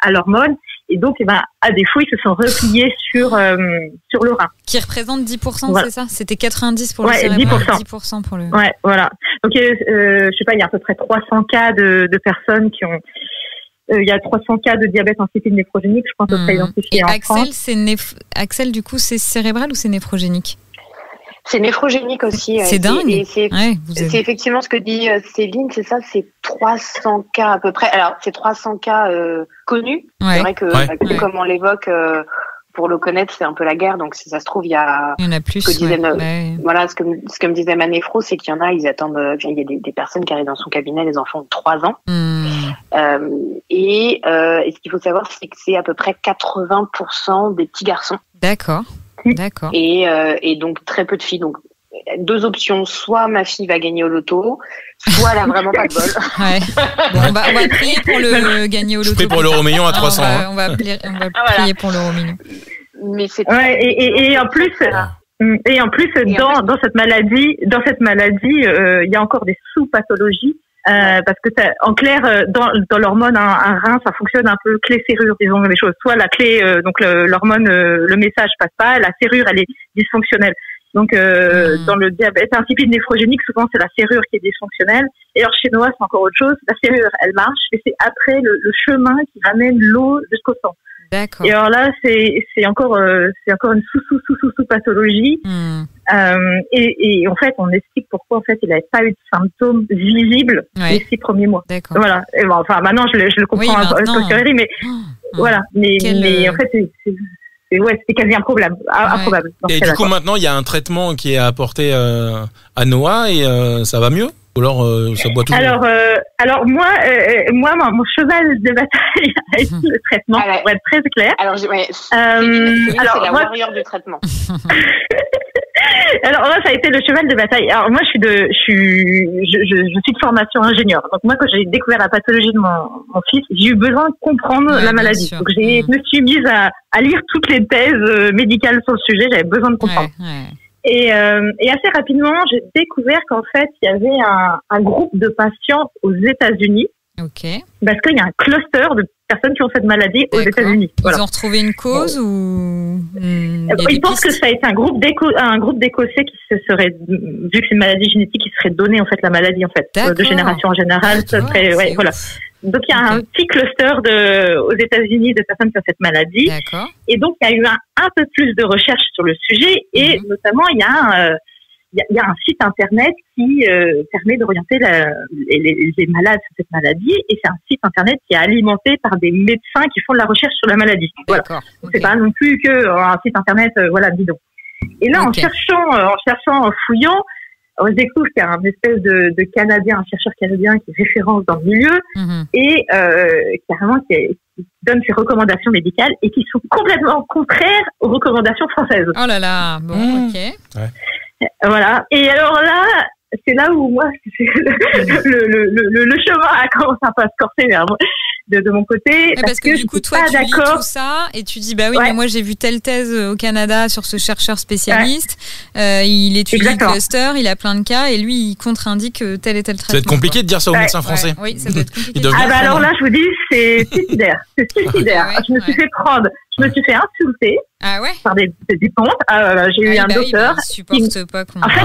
à l'hormone. Et donc, à défaut, ils se sont repliés sur le rein. Qui représente 10%, c'est ça? C'était 90 pour le cérébral, 10% pour le... Ouais, voilà. Donc, je sais pas, il y a à peu près 300 cas de personnes qui ont... il y a 300 cas de diabète insipide néphrogénique, je pense, à peu près identifiés en France. Axel, du coup, c'est cérébral ou c'est néphrogénique? C'est néphrogénique aussi. C'est dingue. Et c'est effectivement ce que dit Céline, c'est ça, c'est 300 cas à peu près. Alors, c'est 300 cas connus. Ouais. C'est vrai que, comme on l'évoque, pour le connaître, c'est un peu la guerre. Donc, si ça se trouve, il y en a plus. Voilà, ce que me disait Manéfro, c'est qu'il y en a, ils attendent. Il y a des personnes qui arrivent dans son cabinet, les enfants ont 3 ans. Et ce qu'il faut savoir, c'est que c'est à peu près 80% des petits garçons. D'accord. Et donc très peu de filles. Donc 2 options, soit ma fille va gagner au loto, soit elle a vraiment pas de bol. Ouais. Bon, on va prier pour le gagner au loto. Je prie pour l'euro million à 300. On va prier pour l'euro million. Mais c'est et en plus dans cette maladie, il y a encore des sous-pathologies. Parce que en clair, dans l'hormone, un rein, ça fonctionne un peu clé serrure, disons les choses. Soit la clé, donc l'hormone, le message passe pas, la serrure, elle est dysfonctionnelle. Donc dans le diabète insipide néphrogénique, souvent c'est la serrure qui est dysfonctionnelle. Et alors chez Noah, c'est encore autre chose. La serrure, elle marche, et c'est après le chemin qui ramène l'eau jusqu'au sang. D'accord. Et alors là, c'est encore une sous-pathologie. Et en fait, on explique pourquoi en fait il n'avait pas eu de symptômes visibles les 6 premiers mois. D'accord. Voilà. Et bon, enfin maintenant je le comprends un peu, mais voilà. Mais en fait c'était quasi improbable. Improbable. Et du coup maintenant il y a un traitement qui est apporté à Noah et ça va mieux. Ou alors ça boit toujours. Alors moi mon cheval de bataille a été le traitement, pour être très clair. Alors c'est la warrior du traitement. Alors moi ça a été le cheval de bataille. Alors moi je suis de formation ingénieur. Donc moi quand j'ai découvert la pathologie de mon fils, j'ai eu besoin de comprendre la maladie. Donc je me suis mise à lire toutes les thèses médicales sur le sujet, j'avais besoin de comprendre. Et assez rapidement, j'ai découvert qu'en fait, il y avait un groupe de patients aux États-Unis. Ok. Parce qu'il y a un cluster de personnes qui ont cette maladie aux États-Unis. Voilà. Ils ont retrouvé une cause ou ils pensent que ça a été un groupe d'Écossais qui se serait, vu que c'est une maladie génétique, qui serait donné en fait la maladie en fait de génération en général. Ça serait, voilà. Donc il y a un petit cluster aux États-Unis de personnes qui ont cette maladie. D'accord. Et donc il y a eu un peu plus de recherches sur le sujet et notamment il y a un site internet qui permet d'orienter les malades sur cette maladie et c'est un site internet qui est alimenté par des médecins qui font de la recherche sur la maladie. Voilà. C'est pas non plus que un site internet bidon. Et là en cherchant, en fouillant, on découvre qu'il y a un espèce de Canadien, un chercheur canadien qui est référence dans le milieu et carrément qui donne ses recommandations médicales et qui sont complètement contraires aux recommandations françaises. Oh là là, bon, ok. Ouais. Voilà. Et alors là, c'est là où moi, le chemin a commencé un peu à se corser de mon côté. Parce que du coup, toi, tu lis tout ça et tu dis, bah oui, mais moi, j'ai vu telle thèse au Canada sur ce chercheur spécialiste. Il étudie le cluster, il a plein de cas et lui, il contre-indique tel et tel traitement. Ça va être compliqué de dire ça aux médecins français. Oui, ça peut être compliqué. Alors là, je vous dis, c'est suicidaire. C'est suicidaire. Je me suis fait prendre. Je me suis fait insulter par des pontes. J'ai eu un docteur qui supporte pas qu'on... En fait,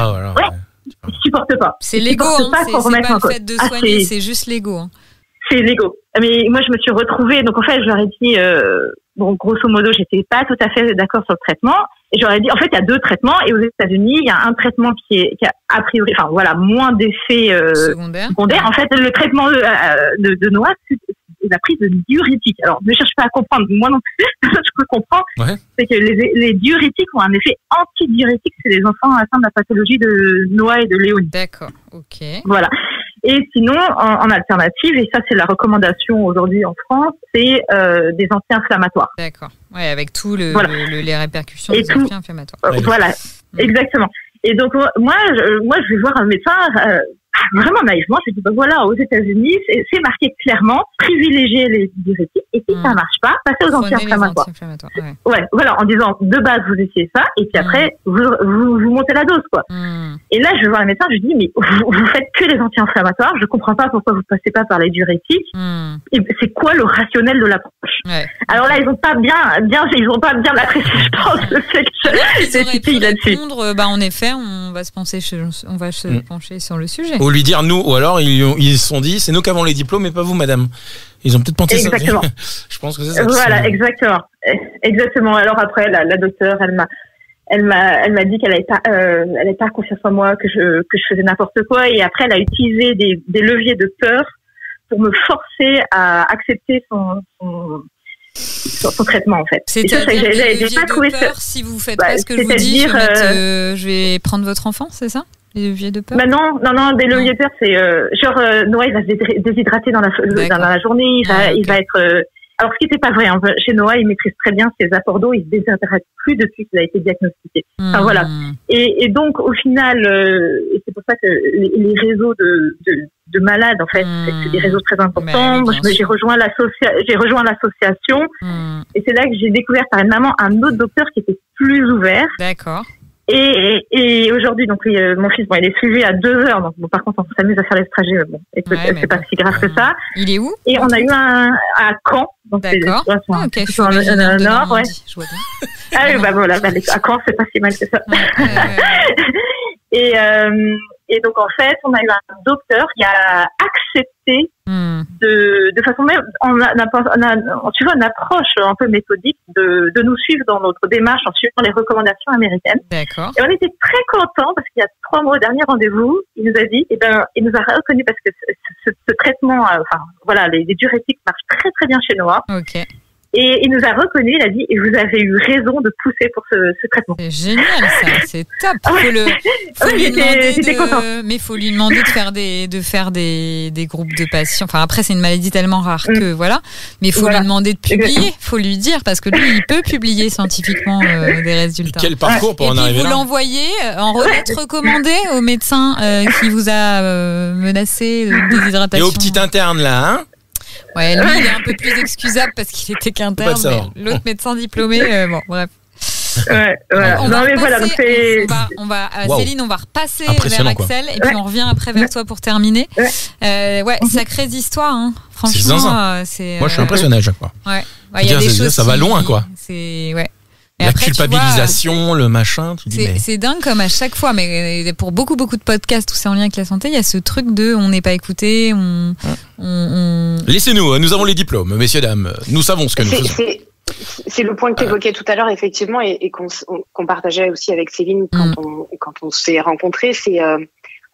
il supporte pas. C'est l'ego, c'est pas le fait de soigner, c'est juste l'ego. C'est l'ego. Mais moi, je me suis retrouvée. Donc, en fait, je leur ai dit, grosso modo, j'étais pas tout à fait d'accord sur le traitement. Et je leur ai dit, en fait, il y a 2 traitements. Et aux États-Unis, il y a un traitement qui a a priori, moins d'effets secondaires. En fait, le traitement de Noah, c'est la prise de diurétiques. Alors, ne cherche pas à comprendre. Moi non plus, je peux comprendre. C'est que les diurétiques ont un effet antidiurétique chez les enfants atteints de la pathologie de Noah et de Léonie. D'accord. Ok. Voilà. Et sinon, en alternative, et ça c'est la recommandation aujourd'hui en France, c'est des anti-inflammatoires. D'accord. Ouais, avec tout les répercussions des anti-inflammatoires. Voilà, exactement. Et donc moi je vais voir un médecin vraiment naïvement, je dis aux États-Unis, c'est marqué clairement privilégier les diurétiques et si ça marche pas, passez aux anti-inflammatoires. Voilà, en disant de base vous essayez ça et puis après vous montez la dose quoi. Et là je vais voir le médecin, je lui dis mais vous faites que les anti-inflammatoires, je comprends pas pourquoi vous passez pas par les diurétiques. Et c'est quoi le rationnel de l'approche? Alors là ils ont pas bien apprécié je pense le fait que c'est pays là-dessus. En effet, on va se pencher sur le sujet. Ou lui dire nous, ou alors ils se sont dit c'est nous qui avons les diplômes et pas vous madame. Ils ont peut-être pensé ça. Exactement. Je pense que c'est ça. Voilà, exactement. Alors après la docteure, elle m'a dit qu'elle avait pas confiance en moi, que je faisais n'importe quoi et après elle a utilisé des leviers de peur pour me forcer à accepter son traitement en fait. C'est-à-dire que j'ai pas trouvé peur si vous faites pas ce que je vous dis, je vais prendre votre enfant, c'est ça? Les leviers de peur? Bah non, des leviers de peur, c'est Noah, il va se déshydrater dans la journée, il va être. Alors, ce qui n'était pas vrai, hein. Chez Noah, il maîtrise très bien ses apports d'eau, il se déshydrate plus depuis qu'il a été diagnostiqué. Enfin, voilà. Et donc, au final, c'est pour ça que les réseaux de malades, en fait, c'est des réseaux très importants. J'ai rejoint l'association, et c'est là que j'ai découvert par une maman un autre docteur qui était plus ouvert. D'accord. Et aujourd'hui, donc mon fils, il est suivi à 2 heures. Donc par contre, on s'amuse à faire les trajets. C'est pas si grave que ça. Il est où? Et on a eu un à Caen. D'accord. Ok. Je suis dans le nord, ouais. Ah oui, voilà. À Caen, c'est pas si mal que ça. Et donc en fait, on a eu un docteur qui a accepté de façon même, tu vois, une approche un peu méthodique de nous suivre dans notre démarche en suivant les recommandations américaines. D'accord. Et on était très contents parce qu'il y a 3 mois au dernier rendez-vous, il nous a dit, il nous a reconnu parce que ce traitement, les diurétiques marchent très très bien chez Noah. Ok. Et il nous a reconnu, il a dit, et vous avez eu raison de pousser pour ce traitement. C'est génial, ça, c'est top. Mais faut lui demander de faire des groupes de patients. Enfin, après, c'est une maladie tellement rare que voilà. Mais il faut lui demander de publier. Faut lui dire, parce que lui, il peut publier scientifiquement des résultats. Quel parcours pour en arriver là? Et puis vous l'envoyez en remède recommandé au médecin qui vous a menacé de déshydratation. Et au petit interne là, hein? Ouais, lui, il est un peu plus excusable parce qu'il était qu'interne, mais l'autre médecin diplômé, bon, bref. Ouais, voilà. Céline, on va repasser vers Axel et puis on revient après vers toi pour terminer. Sacrée histoire, hein. Franchement, moi, je suis impressionné à chaque fois. Ouais. Il y a des choses ça va loin, quoi. Et la après, culpabilisation, le machin. C'est dingue comme à chaque fois, mais pour beaucoup de podcasts où c'est en lien avec la santé, il y a ce truc de on n'est pas écouté, Laissez-nous, nous avons les diplômes, messieurs, dames, nous savons ce que nous faisons. C'est le point que tu évoquais tout à l'heure, effectivement, et qu'on partageait aussi avec Céline quand on s'est rencontrés. C'est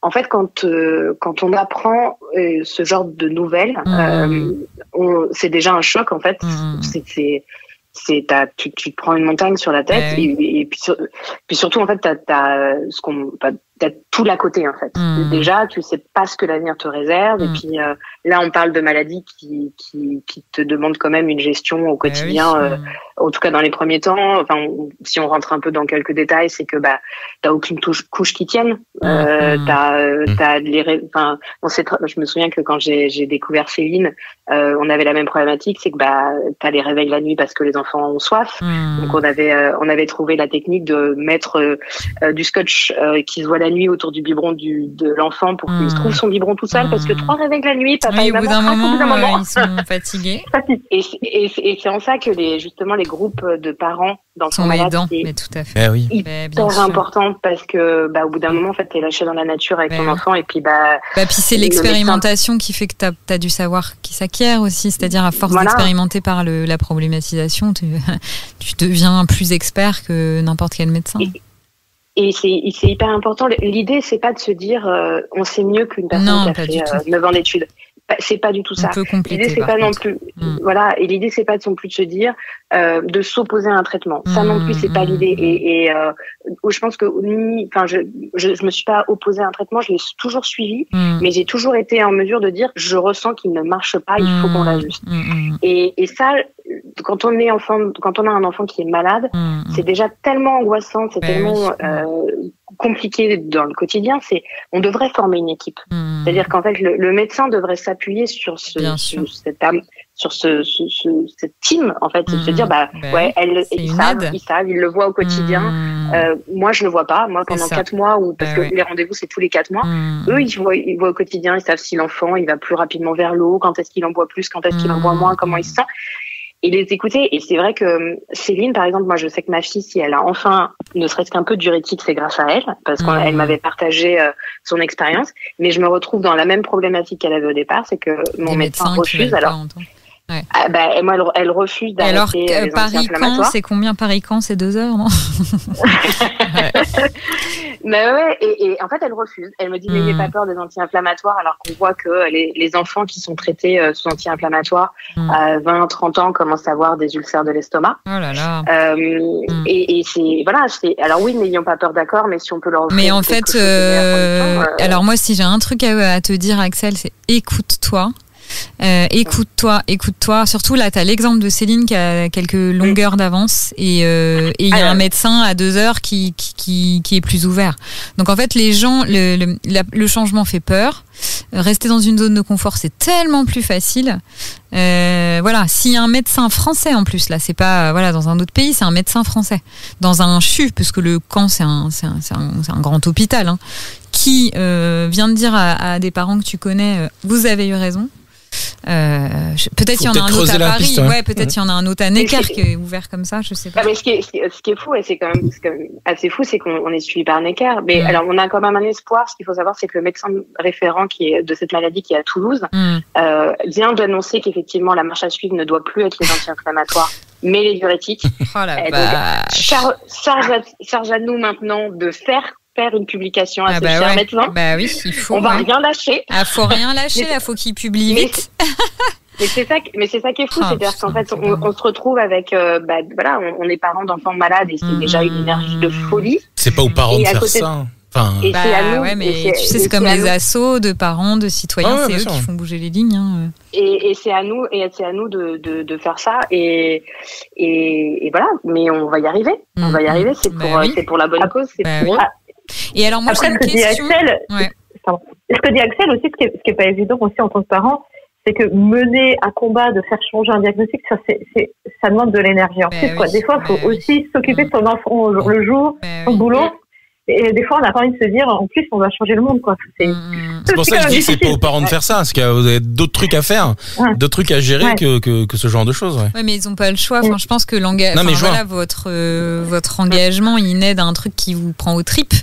en fait quand on apprend ce genre de nouvelles, c'est déjà un choc en fait. Tu te prends une montagne sur la tête et puis surtout en fait t'as tout l'à côté en fait. Déjà tu sais pas ce que l'avenir te réserve et puis là on parle de maladies qui te demandent quand même une gestion au quotidien, en tout cas dans les premiers temps. Enfin si on rentre un peu dans quelques détails, c'est que t'as aucune couche qui tienne. Je me souviens que quand j'ai découvert Céline, on avait la même problématique, c'est que t'as les réveils la nuit parce que les enfants ont soif. Donc on avait trouvé la technique de mettre du scotch qui se voit la nuit autour du biberon de l'enfant pour qu'il trouve son biberon tout seul parce que 3 réveils la nuit, papa et maman au bout d'un moment ils sont fatigués. Et c'est en ça que justement les groupes de parents d'enfants malades mais tout à fait. Hyper important parce que au bout d'un moment en fait t'es lâché dans la nature avec ton enfant et puis puis c'est l'expérimentation qui fait que t'as dû savoir qui s'acquiert aussi, c'est-à-dire à force d'expérimenter par la problématisation, tu deviens plus expert que n'importe quel médecin. Et c'est hyper important. L'idée, c'est pas de se dire on sait mieux qu'une personne qui a fait 9 ans d'études. C'est pas du tout ça. L'idée, c'est pas non plus. Voilà. Et l'idée, c'est pas non plus de se dire de s'opposer à un traitement. Ça non plus, c'est pas l'idée. Et je pense que je me suis pas opposée à un traitement. Je l'ai toujours suivi, mais j'ai toujours été en mesure de dire je ressens qu'il ne marche pas. Il faut qu'on l'ajuste. Et ça, quand on a un enfant qui est malade, c'est déjà tellement angoissant, c'est tellement compliqué dans le quotidien. On devrait former une équipe. C'est-à-dire qu'en fait, le médecin devrait s'appuyer sur cette team, en fait, c'est de se dire, ils savent, ils le voient au quotidien. Moi, je le vois pas. Moi, pendant 4 mois, parce que les rendez-vous, c'est tous les 4 mois. Eux, ils voient au quotidien, ils savent si l'enfant, il va plus rapidement vers l'eau, quand est-ce qu'il en boit plus, quand est-ce qu'il en boit moins, comment il se sent. Et les écouter. Et c'est vrai que Céline, par exemple, moi, je sais que ma fille, si elle a enfin, ne serait-ce qu'un peu de diurétique, c'est grâce à elle, parce qu'elle m'avait partagé son expérience. Mais je me retrouve dans la même problématique qu'elle avait au départ, c'est que mon médecin refuse. Alors, moi, elle refuse d'arrêter les anti-inflammatoires. C'est combien Paris-Caen? C'est 2 heures, non? Mais ouais, et en fait, elle refuse. Elle me dit, n'ayez pas peur des anti-inflammatoires, alors qu'on voit que les enfants qui sont traités sous anti-inflammatoires à 20, 30 ans commencent à avoir des ulcères de l'estomac. Oh là là. Et alors oui, n'ayons pas peur, d'accord, mais si on peut leur offrir. Mais en fait, alors moi, si j'ai un truc à te dire, Axel, c'est écoute-toi. Écoute-toi. Surtout là, t'as l'exemple de Céline qui a quelques longueurs d'avance et il y a un médecin à 2 heures qui est plus ouvert. Donc en fait, les gens, le changement fait peur. Rester dans une zone de confort, c'est tellement plus facile. Voilà, s'il y a un médecin français en plus, là, c'est pas dans un autre pays, c'est un médecin français dans un CHU, parce que le camp c'est un grand hôpital, hein, qui vient de dire à des parents que tu connais, vous avez eu raison. Peut-être il y en a un autre à Paris, peut-être il y en a un autre à Necker qui est ouvert comme ça, je sais pas. Mais ce qui est fou, et c'est quand même assez fou, c'est qu'on est suivi par Necker. Mais alors on a quand même un espoir. Ce qu'il faut savoir, c'est que le médecin référent qui est de cette maladie, qui est à Toulouse, vient d'annoncer qu'effectivement la marche à suivre ne doit plus être les anti-inflammatoires, mais les diurétiques. Oh la vache. Charge à nous maintenant de faire une publication à ce cher médecin. Bah oui, il faut. On va rien lâcher. Faut rien lâcher, là, faut qu'il publie vite. Mais c'est ça qui est fou, c'est-à-dire qu'en fait, on se retrouve avec, on est parents d'enfants malades et c'est déjà une énergie de folie. C'est pas aux parents de faire ça. Et c'est à nous. Ouais, mais tu sais, c'est comme les assos de parents, de citoyens, c'est eux qui font bouger les lignes. Hein. Et c'est à nous, de faire ça. Et voilà. Mais on va y arriver. On va y arriver. C'est pour la bonne cause. C'est pour eux. Et alors moi, j'ai une question. Ce que dit Axel aussi, ce qui est pas évident aussi en tant que parent, c'est que mener à combat de faire changer un diagnostic, ça demande de l'énergie. En plus, quoi. Des fois, il faut aussi s'occuper de son enfant au jour le jour, son boulot. Et des fois, on n'a pas envie de se dire, en plus, on va changer le monde, quoi. C'est pour ça que je dis que c'est pas aux parents de faire ça, parce que vous avez d'autres trucs à faire, d'autres trucs à gérer que ce genre de choses. Ouais, mais ils ont pas le choix. Enfin, je pense que votre engagement, il naît d'un truc qui vous prend aux tripes.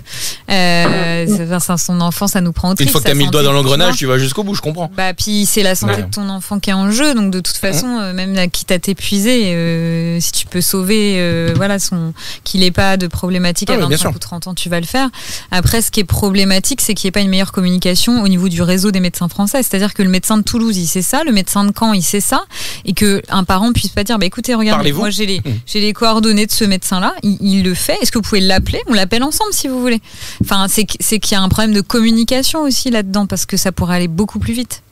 Son enfant, ça nous prend aux tripes. Une fois que t'as mis le doigt dans l'engrenage, tu vas jusqu'au bout, je comprends. Puis c'est la santé de ton enfant qui est en jeu, donc de toute façon, même quitte à t'épuiser, si tu peux sauver, qu'il ait pas de problématique à 25 ou 30 ans, tu vas le faire. Après, ce qui est problématique, c'est qu'il n'y ait pas une meilleure communication au niveau du réseau des médecins français. C'est-à-dire que le médecin de Toulouse, il sait ça, le médecin de Caen, il sait ça, et qu'un parent puisse pas dire, écoutez, regardez, moi j'ai les coordonnées de ce médecin-là, il le fait, est-ce que vous pouvez l'appeler? On l'appelle ensemble si vous voulez. Enfin, c'est qu'il y a un problème de communication aussi là-dedans, parce que ça pourrait aller beaucoup plus vite.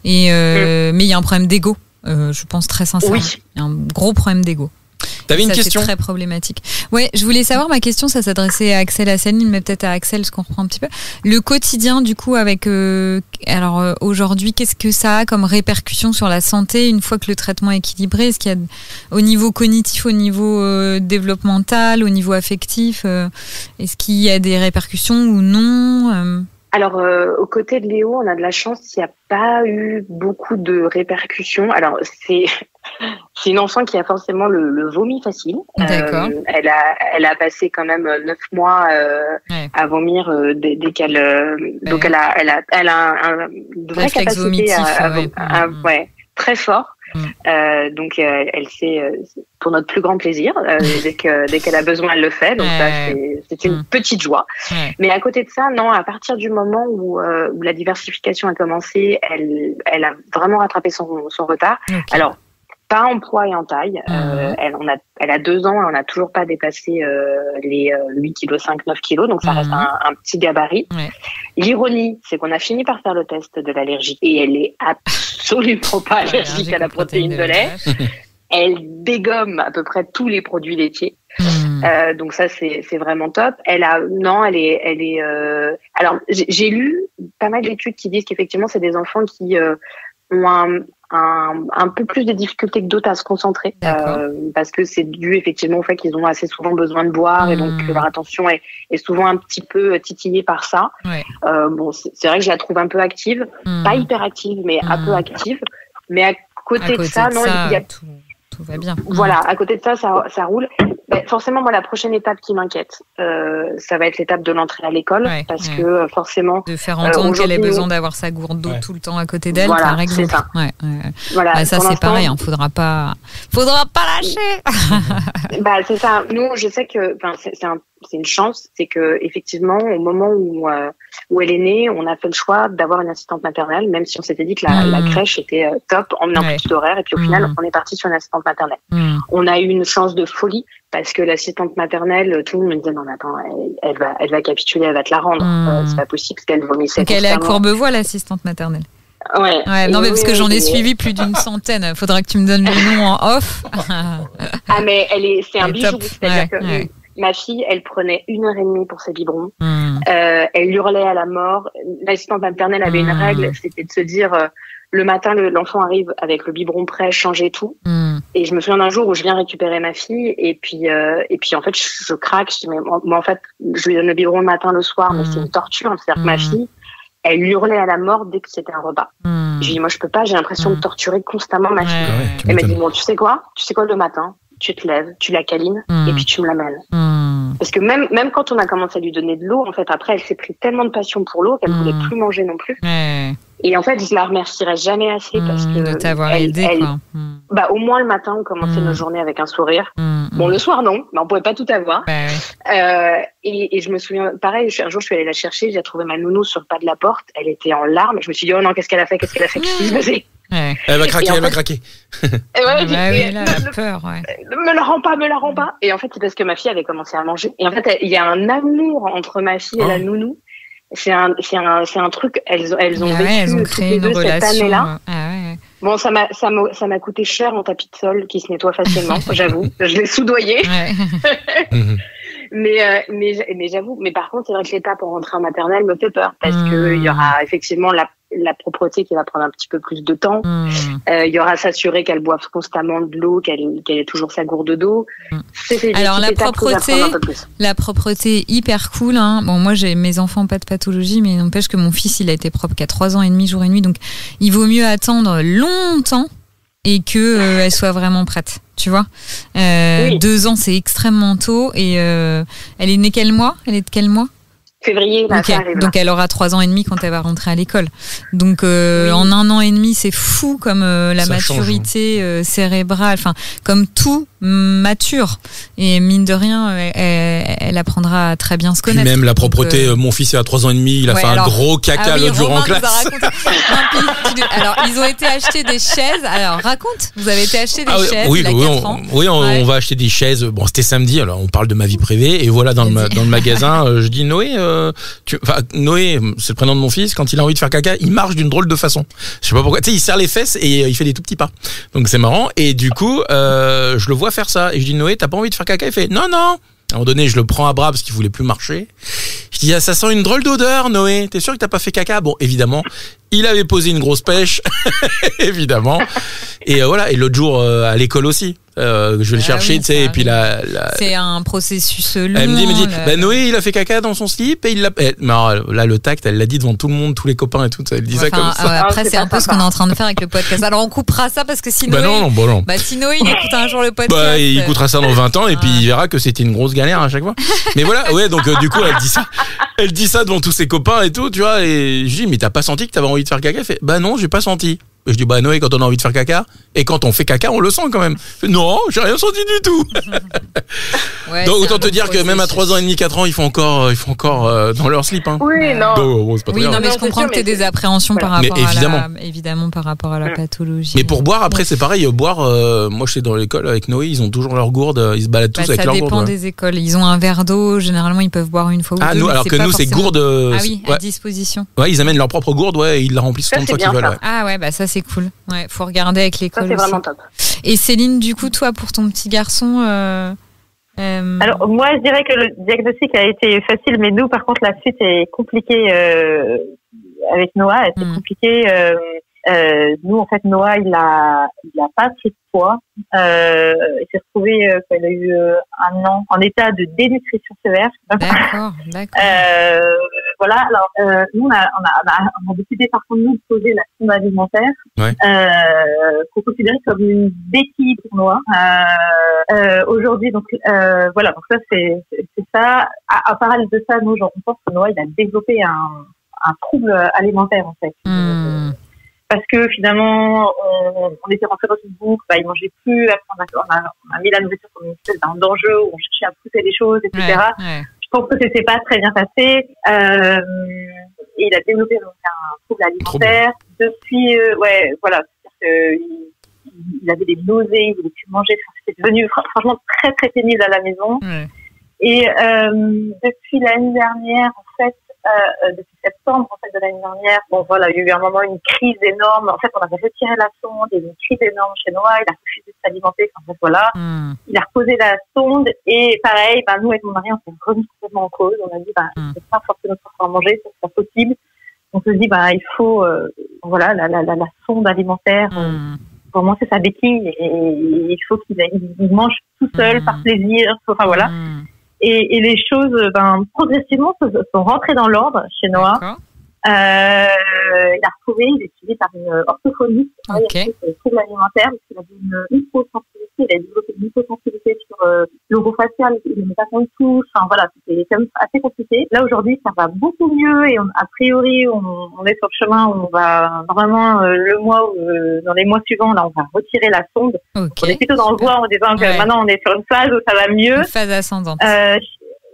Mais il y a un problème d'ego, je pense très sincèrement. Oui. Il y a un gros problème d'ego. T'avais une question? C'est très problématique. Ouais, je voulais savoir, ma question, ça s'adressait à Axel, à Céline, mais peut-être à Axel, ce qu'on reprend un petit peu. Le quotidien, du coup, avec, aujourd'hui, qu'est-ce que ça a comme répercussion sur la santé une fois que le traitement est équilibré? Est-ce qu'il y a, au niveau cognitif, au niveau développemental, au niveau affectif, est-ce qu'il y a des répercussions ou non? Alors, aux côtés de Léo, on a de la chance, il n'y a pas eu beaucoup de répercussions. Alors, c'est une enfant qui a forcément le vomi facile. D'accord. Elle a passé quand même 9 mois à vomir dès qu'elle. Donc, elle a une vraie capacité très fort. Donc elle sait, pour notre plus grand plaisir, dès qu'elle a besoin, elle le fait. Donc ça, c'est une petite joie. Mais à côté de ça, non, à partir du moment où la diversification a commencé, elle a vraiment rattrapé son retard. Okay. Alors, pas en poids et en taille. Elle a 2 ans, on n'a toujours pas dépassé les 8,5 kg, 9 kg, donc ça reste un petit gabarit. Ouais. L'ironie, c'est qu'on a fini par faire le test de l'allergie et elle est absolument pas allergique à la protéine de lait. Elle dégomme à peu près tous les produits laitiers. Donc ça, c'est vraiment top. Alors, j'ai lu pas mal d'études qui disent qu'effectivement, c'est des enfants qui ont un peu plus de difficultés que d'autres à se concentrer, parce que c'est dû effectivement au fait qu'ils ont assez souvent besoin de boire et donc leur attention est souvent un petit peu titillée par ça. Ouais. C'est vrai que je la trouve un peu active, pas hyper active, mais un peu active. Mais à côté de ça, non, il y a tout va bien. Voilà, à côté de ça, ça roule. Ben, forcément, moi, la prochaine étape qui m'inquiète, ça va être l'étape de l'entrée à l'école, parce que forcément... De faire entendre qu'elle ait besoin d'avoir sa gourde d'eau tout le temps à côté d'elle, voilà, par exemple. C'est ça. Voilà, bah, ça, c'est pareil, faudra pas lâcher. Bah, c'est ça. Nous, je sais que, c'est une chance, c'est que effectivement, au moment où elle est née, on a fait le choix d'avoir une assistante maternelle, même si on s'était dit que la crèche était top, en menant plus d'horaire, et puis au final, on est parti sur une assistante maternelle. On a eu une chance de folie, parce que l'assistante maternelle, tout le monde me disait, non, mais attends, elle va capituler, elle va te la rendre. C'est pas possible, parce qu'elle vomissait. Donc elle est à Courbevoie, l'assistante maternelle. Ouais. Non, mais parce que j'en ai suivi plus d'une centaine. Faudra que tu me donnes le nom en off. Ah, mais c'est un bijou. C'est-à-dire que ma fille, elle prenait 1h30 pour ses biberons. Elle hurlait à la mort. L'assistante maternelle avait une règle, c'était de se dire, le matin, l'enfant arrive avec le biberon prêt, changer tout. Et je me souviens d'un jour où je viens récupérer ma fille, et puis en fait, je craque. Je dis, mais moi, en fait, je lui donne le biberon le matin, le soir, mais c'est une torture. C'est-à-dire que ma fille, elle hurlait à la mort dès que c'était un repas. Je lui dis, moi, je peux pas, j'ai l'impression de torturer constamment ma fille. Elle m'a dit, bon, tu sais quoi, le matin, tu te lèves, tu la câlines, et puis tu me l'amènes. Parce que même quand on a commencé à lui donner de l'eau, en fait, après, elle s'est pris tellement de passion pour l'eau qu'elle voulait plus manger non plus. Et en fait, je la remercierai jamais assez parce que de t'avoir aidé, quoi. Bah, au moins le matin, on commençait nos journées avec un sourire. Bon, le soir, non, mais on pouvait pas tout avoir. Et je me souviens, pareil, un jour, je suis allée la chercher, j'ai trouvé ma nounou sur le pas de la porte, elle était en larmes, je me suis dit, oh non, qu'est-ce qu'elle a fait, qu'est-ce qui se passait? Elle va craquer, Et ouais, là, la peur, me la rends pas. Et en fait, c'est parce que ma fille avait commencé à manger. Et en fait, il y a un amour entre ma fille et la nounou. C'est un truc, elles ont vécu elles ont créé toutes les deux relation, cette année-là. Bon, ça m'a coûté cher en tapis de sol qui se nettoie facilement, j'avoue. Je l'ai soudoyé. Mais j'avoue, mais par contre, c'est vrai que l'étape pour rentrer en maternelle me fait peur parce que il y aura effectivement la propreté qui va prendre un petit peu plus de temps. Il y aura s'assurer qu'elle boive constamment de l'eau, qu'elle ait toujours sa gourde d'eau. Alors la propreté hyper cool. Hein. Bon, moi j'ai mes enfants pas de pathologie, mais il n'empêche que mon fils il a été propre qu'à 3 ans et demi, jour et nuit, donc il vaut mieux attendre longtemps et que elle soit vraiment prête. Tu vois, 2 ans c'est extrêmement tôt et elle est née quel mois? Elle est de quel mois? Février, donc elle aura 3 ans et demi quand elle va rentrer à l'école. Donc en 1 an et demi, c'est fou comme la ça maturité cérébrale, enfin comme tout mature. Et mine de rien, elle apprendra à très bien se connaître. Puis même la propreté, mon fils est à 3 ans et demi, il a fait un gros caca l'autre jour en classe. Alors ils ont été acheter des chaises. Alors raconte, vous avez été acheter des chaises il a 4 ans. On va acheter des chaises. Bon, c'était samedi, alors on parle de ma vie privée. Et voilà, dans le magasin, je dis Noé, Noé, c'est le prénom de mon fils, quand il a envie de faire caca, il marche d'une drôle de façon. Je sais pas pourquoi. Tu sais, il serre les fesses et il fait des tout petits pas. Donc c'est marrant. Et du coup, je le vois faire ça. Et je dis, Noé, t'as pas envie de faire caca? Il fait, non. À un moment donné, je le prends à bras parce qu'il voulait plus marcher. Je dis, ça sent une drôle d'odeur, Noé. T'es sûr que t'as pas fait caca? Bon, évidemment, il avait posé une grosse pêche. Évidemment. Et voilà. Et l'autre jour, à l'école aussi. Je vais le chercher, tu sais, et puis c'est un processus long. Elle me dit, Noé, il a fait caca dans son slip et il l'a. Mais alors, là, le tact, elle l'a dit devant tout le monde, tous les copains et tout. Elle dit ça comme ça. Après, c'est un peu ce qu'on est en train de faire avec le podcast. Alors, on coupera ça parce que sinon. Non. Si Noé, il écoute un jour le podcast. Il écoutera ça dans 20 ans et puis il verra que c'était une grosse galère à chaque fois. Mais voilà, donc du coup, elle dit ça. Elle dit ça devant tous ses copains et tout, tu vois. Et je dis, mais t'as pas senti que t'avais envie de faire caca? Elle fait, non, j'ai pas senti. Je dis, Noé, quand on a envie de faire caca, et quand on fait caca, on le sent quand même. Non, j'ai rien senti du tout. Donc, autant te dire que même à 3 ans et demi, 4 ans, ils font encore dans leur slip, hein. Oui, non. Donc, c'est pas très grave. Mais je comprends que t'aies des appréhensions par rapport évidemment par rapport à la pathologie. Mais pour boire, après, c'est pareil. Moi, je sais, dans l'école, avec Noé, ils ont toujours leur gourde, ils se baladent tous avec leur gourde. Ça dépend des écoles. Ils ont un verre d'eau, généralement, ils peuvent boire une fois ou deux. Alors que nous, c'est gourde. À disposition. Ouais, ils amènent leur propre gourde, et ils la remplissent autant de fois qu'ils veulent. Ah ouais, ça c'est cool. Ouais, faut regarder avec l'école. Ça, c'est vraiment top. Et Céline, du coup, toi, pour ton petit garçon. Alors, moi, je dirais que le diagnostic a été facile, mais nous, par contre, la suite est compliquée avec Noah. C'est compliqué. Nous, en fait, Noah, il a pas pris de poids. Il s'est retrouvé quand il a eu 1 an en état de dénutrition sévère. D'accord. voilà. Alors, nous, on a décidé par contre nous de poser la sonde alimentaire, qu'on considérait comme une béquille pour Noah. Aujourd'hui, donc voilà. Donc ça, c'est ça. À parallèle de ça, nous, on pense que Noah, il a développé un trouble alimentaire en fait. Parce que finalement, on était rentré dans une boucle, il mangeait plus, après on a mis la nourriture comme une espèce d'un danger où on cherchait à pousser les choses, etc. Je pense que c'était pas très bien passé. Et il a développé donc un trouble alimentaire. Depuis, voilà, c'est-à-dire il avait des nausées, il voulait plus manger. C'était devenu franchement très très pénible à la maison. Et depuis l'année dernière, en fait, depuis septembre en fait de l'année dernière, bon voilà, il y a eu un moment une crise énorme. En fait, on avait retiré la sonde, il y a eu une crise énorme chez Noah, il a refusé de s'alimenter. En fait, voilà, il a reposé la sonde et pareil, nous avec mon mari, on s'est remis complètement en cause. On a dit, c'est pas forcément notre enfant à manger, c'est pas possible. On se dit, il faut, voilà, la sonde alimentaire. Pour moi, c'est sa béquille et il faut qu'il mange tout seul par plaisir. Enfin voilà. Et les choses, progressivement, sont rentrées dans l'ordre chez Noah. Il a retrouvé, il est suivi par une orthophoniste qui travaille avec le trouble alimentaire, parce qu'il avait une hyposensibilité, il a développé une hyposensibilité sur l'orofacial, il n'aimait pas qu'on le touche, enfin voilà, c'était quand même assez compliqué. Là aujourd'hui, ça va beaucoup mieux et a priori, on est sur le chemin où on va normalement dans les mois suivants, là, on va retirer la sonde. On est plutôt dans le voie en disant que maintenant on est sur une phase où ça va mieux. Une phase ascendante.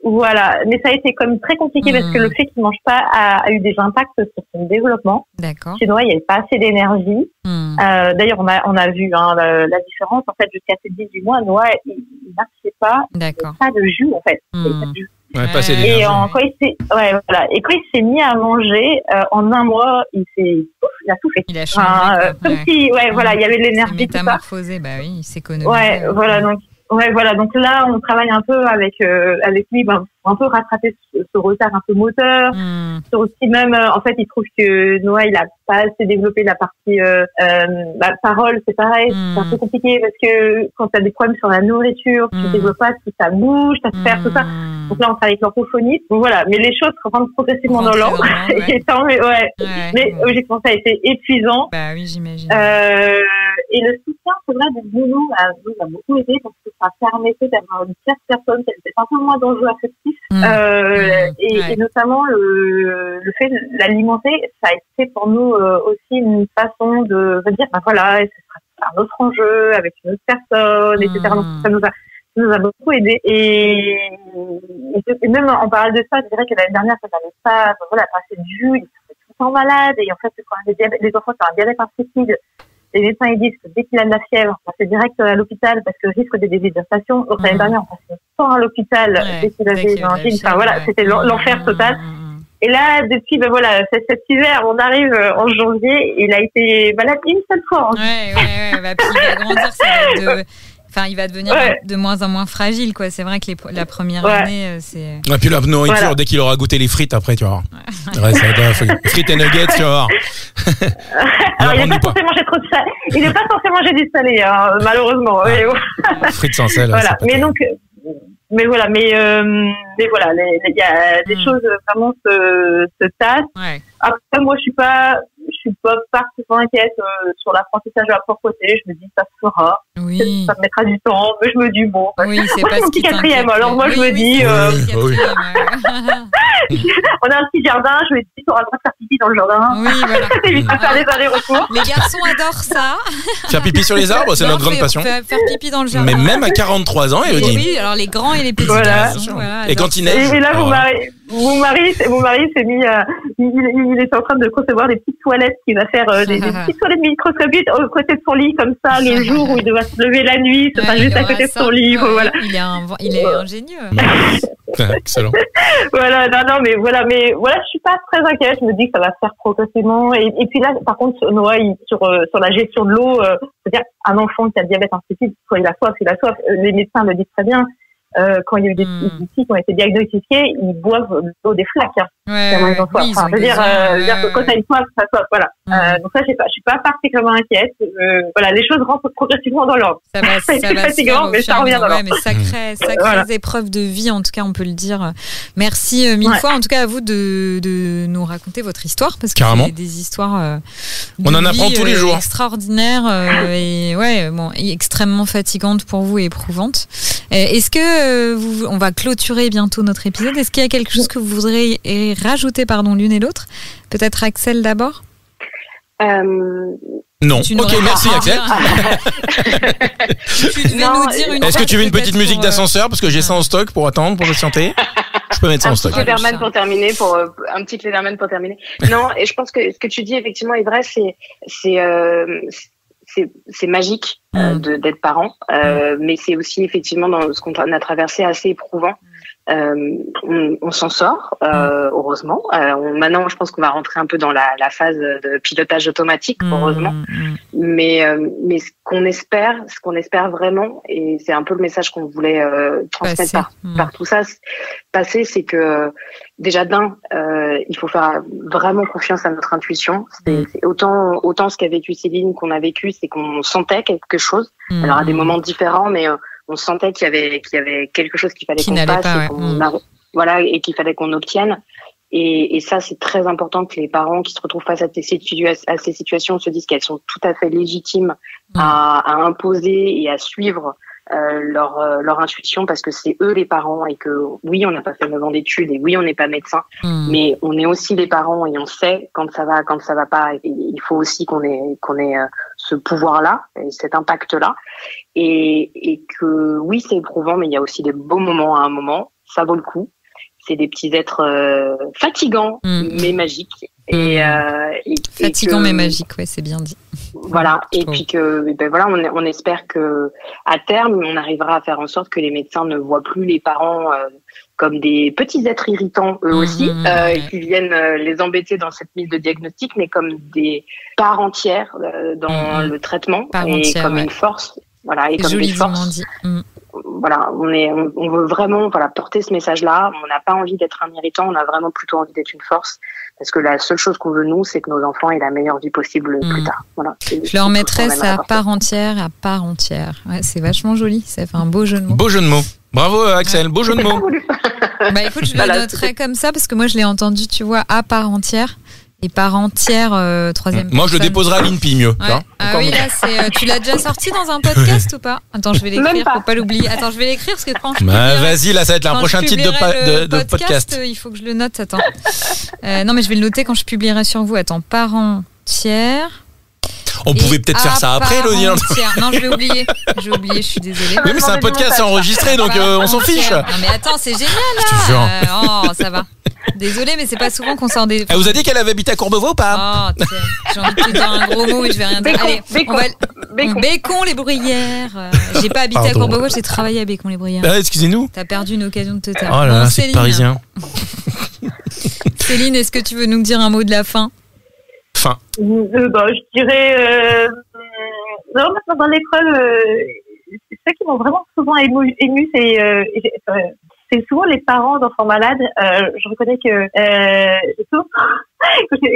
Voilà, mais ça a été comme très compliqué parce que le fait qu'il mange pas a eu des impacts sur son développement. D'accord. Chez Noah, il n'y avait pas assez d'énergie. D'ailleurs, on a vu la différence. En fait, jusqu'à ces 18 mois, Noah, il n'arrivait pas. D'accord. Pas de jus, en fait. Pas de jus. Pas assez d'énergie. Et quand il s'est mis à manger, en un mois, il a tout fait. Il a changé. Comme si, voilà, il y avait de l'énergie. Métamorphosé, oui, il s'économise. Voilà, donc. Donc là, on travaille un peu avec lui, pour un peu rattraper ce retard un peu moteur. Sur aussi même, en fait, il trouve que Noah, il a pas assez développé la partie parole, c'est pareil, c'est un peu compliqué parce que quand tu as des problèmes sur la nourriture, tu développes pas toute ta bouche, ta sphère, tout ça. Donc là, on travaille avec l'orthophoniste. Donc voilà, mais les choses rentrent progressivement dans l'ordre. Mais logiquement, ça a été épuisant. Oui, j'imagine. Et le soutien, c'est vrai, du boulot, nous a beaucoup aidé parce que ça permettait d'avoir une tierce personne qui était un peu moins dangereux affectif. Et notamment, le fait de l'alimenter, ça a été pour nous aussi une façon de dire, voilà, ce sera un autre enjeu avec une autre personne, etc. Donc, ça nous a beaucoup aidé. Et même en parlant de ça, je dirais que l'année dernière, ça n'avait pas assez de jus, ils étaient tout le temps malades. Et en fait, quand les enfants qui ont un diabète insipide, les médecins ils disent que dès qu'il a de la fièvre, on passe direct à l'hôpital parce que risque de déshydratation. Donc l'année dernière, on passait temps à l'hôpital dès qu'il avait une angine. Enfin voilà, c'était l'enfer total. Et là, depuis cet hiver, on arrive en janvier, il a été malade une seule fois. Puis il va grandir, ça va être il va devenir de moins en moins fragile, quoi. C'est vrai que la première année, c'est. Et puis la nourriture, dès qu'il aura goûté les frites, après, tu vas voir. Frites et nuggets, tu vas voir. Alors, il n'est pas censé manger trop de salé. Il n'est pas censé manger du salé, malheureusement. Frites sans sel. Voilà. Mais donc, il y a des choses vraiment se tassent. Après, moi, je suis pas particulièrement inquiète sur l'apprentissage de la propreté. Je me dis, ça se fera. Oui. Ça me mettra du temps. Mais je me dis, bon. Oui, c'est moi, pas c'est mon petit quatrième. Alors, moi, je me dis. On a un petit jardin. Je me dis, tu auras le droit de faire pipi dans le jardin. Oui, voilà. Évite de faire des allers-retours. Les garçons adorent ça. Faire pipi sur les arbres, c'est notre grande passion. Faire pipi dans le jardin. Mais même à 43 ans, Élodie. Oui, alors les grands et les petits. Voilà. Et quand il neige. Et là, mon mari s'est mis, il est en train de concevoir des petites toilettes qu'il va faire, des petites toilettes microscopiques au côté de son lit, comme ça, le jour où il devra se lever la nuit, ce sera juste à côté de son lit. Voilà. Il est ingénieux. Excellent. Voilà, mais je suis pas très inquiète. Je me dis que ça va se faire progressivement. Et puis là, par contre, Noah, sur la gestion de l'eau, c'est-à-dire un enfant qui a le diabète insipide, soit il a soif, les médecins le disent très bien. quand il y a eu des petits qui ont été diagnostiqués, ils boivent l'eau des flaques. Je veux dire que quand t'as une soif, ça soif, voilà. Donc ça, je suis pas particulièrement inquiète. Voilà, les choses rentrent progressivement dans l'ordre. Ça va fatigant, mais ça revient dans l'ordre. Mais sacrées épreuves de vie, en tout cas, on peut le dire. Merci mille fois, en tout cas, à vous de nous raconter votre histoire, parce que c'est des histoires on en apprend tous les jours. Extraordinaires et extrêmement fatigantes pour vous et éprouvantes. Est-ce que on va clôturer bientôt notre épisode. Est-ce qu'il y a quelque chose que vous voudriez rajouter, l'une et l'autre? Peut-être Axel d'abord. Non. Ok, merci Axel. Est-ce que tu veux une petite musique d'ascenseur parce que j'ai ça en stock pour attendre, pour patienter? Je peux mettre ça en stock. Un petit Cléderman pour terminer. Non, et je pense que ce que tu dis effectivement est vrai. C'est magique d'être parent, mais c'est aussi effectivement dans ce qu'on a traversé assez éprouvant. On s'en sort, heureusement. Maintenant, je pense qu'on va rentrer un peu dans la phase de pilotage automatique, heureusement. Mais ce qu'on espère vraiment, et c'est un peu le message qu'on voulait transmettre par tout ça passer, c'est que déjà il faut faire vraiment confiance à notre intuition. C'est autant ce qu'a vécu Céline qu'on a vécu, c'est qu'on sentait quelque chose. Alors à des moments différents, mais on sentait qu'il y avait quelque chose qu'il fallait qu'on fasse, et qu'il fallait qu'on obtienne. Et ça, c'est très important que les parents qui se retrouvent face à ces situations se disent qu'elles sont tout à fait légitimes à imposer et à suivre leur intuition, parce que c'est eux les parents, et que oui, on n'a pas fait 9 ans d'études, et oui, on n'est pas médecin, mais on est aussi les parents, et on sait quand ça va pas. Et il faut aussi qu'on ait ce pouvoir-là et cet impact-là, et que oui, c'est éprouvant, mais il y a aussi des beaux moments à un moment. Ça vaut le coup. C'est des petits êtres fatigants mais magiques. Fatigants mais magiques, c'est bien dit. Voilà, et puis on espère que à terme on arrivera à faire en sorte que les médecins ne voient plus les parents comme des petits êtres irritants eux aussi, qui viennent les embêter dans cette mise de diagnostic, mais comme des parts entières dans le traitement, comme une force. Voilà, et comme une force. Voilà, on veut vraiment porter ce message-là. On n'a pas envie d'être un irritant, on a vraiment plutôt envie d'être une force, parce que la seule chose qu'on veut, nous, c'est que nos enfants aient la meilleure vie possible plus tard. Voilà, je leur mettrais ça à part entière. Ouais, c'est vachement joli, ça fait un beau jeu de mots. Beau jeu de mots. Bravo Axel, beau jeu de mots. Écoute, je le noterai comme ça, parce que moi je l'ai entendu, tu vois, à part entière. Et par entière, troisième personne. Moi, je le déposerai à l'INPI, mieux. Ouais. Oui, là, tu l'as déjà sorti dans un podcast ou pas? Attends, je vais l'écrire pour pas l'oublier. Attends, je vais l'écrire parce que quand je vas-y, là, ça va être un prochain titre de podcast. Il faut que je le note, attends. Non, mais je vais le noter quand je publierai sur vous. Attends, par entière. On pouvait peut-être faire ça après, Elodie. Non, je vais oublier, je suis désolée. Mais c'est un podcast enregistré, donc on s'en fiche. Non, mais attends, c'est génial, là. Oh, ça va. Désolée, mais c'est pas souvent qu'on sort des... Elle vous a dit qu'elle avait habité à Courbevoie ou pas? J'ai envie de te dire un gros mot, mais je vais rien dire. Allez, Bécon, les Bruyères. J'ai pas habité à Courbevoie, j'ai travaillé à Bécon, les Bruyères. Excusez-nous. T'as perdu une occasion de te taire. Oh là là, c'est parisien. Céline, est-ce que tu veux nous dire un mot de la fin? Je dirais... Non, maintenant, dans l'école, ceux qui m'ont vraiment souvent ému, c'est souvent les parents d'enfants malades. Je reconnais que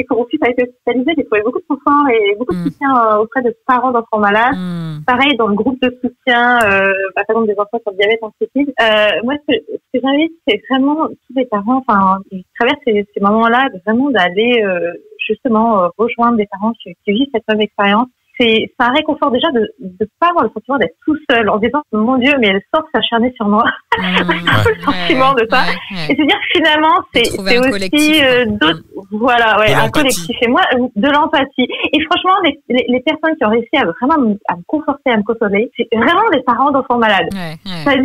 quand mon fils a été hospitalisé, j'ai trouvé beaucoup de soutien et beaucoup de soutien auprès de parents d'enfants malades. Pareil, dans le groupe de soutien, par exemple des enfants sur le diabète insipide. Moi, ce que j'invite, c'est vraiment tous les parents, qui traversent ces moments-là, vraiment d'aller justement rejoindre des parents qui vivent cette même expérience. C'est un réconfort déjà de pas avoir le sentiment d'être tout seul en disant mon Dieu, mais elle sort s'acharner sur moi. Le sentiment de ça. Et se dire que finalement c'est aussi d'autres, un collectif. Et moi, de l'empathie. Et franchement, les personnes qui ont réussi à vraiment à me conforter, à me consoler, c'est vraiment des parents d'enfants malades. Parce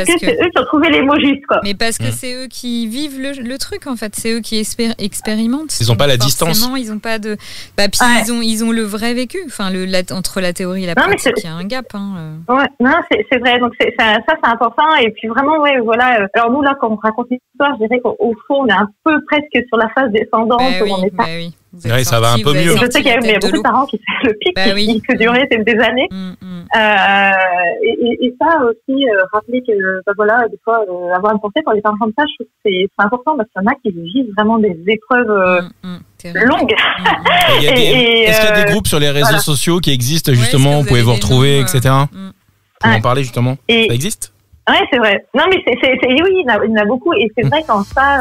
que c'est eux qui ont trouvé les mots justes, quoi. Mais parce que c'est eux qui vivent le truc, en fait. C'est eux qui expérimentent. Ils n'ont pas la distance. Ils n'ont pas de. Puis ils ont le vrai vécu. Enfin, entre la théorie et la pratique, il y a un gap. Ouais, non, c'est vrai. Donc ça, c'est important. Et puis vraiment, voilà. Alors nous là, quand on raconte l'histoire, je dirais qu'au fond, on est un peu presque sur la phase descendante. Ouais, ça va un peu mieux. Je sais qu'il y a beaucoup de parents qui fait le pic qui peut durer des années. Et ça aussi, rappeler que voilà, des fois, avoir une pensée pour les parents comme ça, je trouve que c'est important parce qu'il y en a qui vivent vraiment des épreuves longues. Est-ce qu'il y a des groupes sur les réseaux sociaux qui existent justement, vous pouvez vous retrouver, etc. Pour en parler justement, ça existe? Ouais, c'est vrai. Non, mais oui, il y en a beaucoup. Et c'est vrai qu'en ça,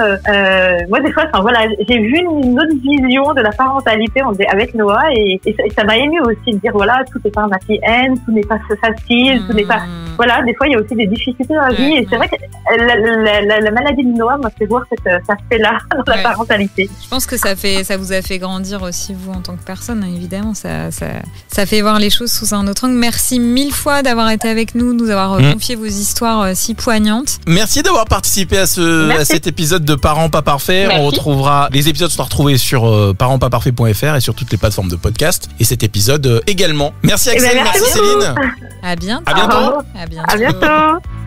moi, des fois, voilà, j'ai vu une autre vision de la parentalité avec Noah et ça m'a ému aussi de dire, voilà, tout n'est pas un happy end, tout n'est pas facile, tout n'est pas, voilà, des fois, il y a aussi des difficultés dans la vie. Et c'est vrai que la maladie de Noah m'a fait voir cet aspect-là dans la parentalité. Je pense que ça vous a fait grandir aussi, vous, en tant que personne, hein, évidemment. Ça fait voir les choses sous un autre angle. Merci 1000 fois d'avoir été avec nous, de nous avoir confié vos histoires si poignante. Merci d'avoir participé à cet épisode de Parents pas parfaits. On retrouvera les épisodes sont retrouvés sur parentspaparfaits.fr et sur toutes les plateformes de podcast et cet épisode également. Merci Axel, merci Céline. À bientôt. À bientôt. À bientôt.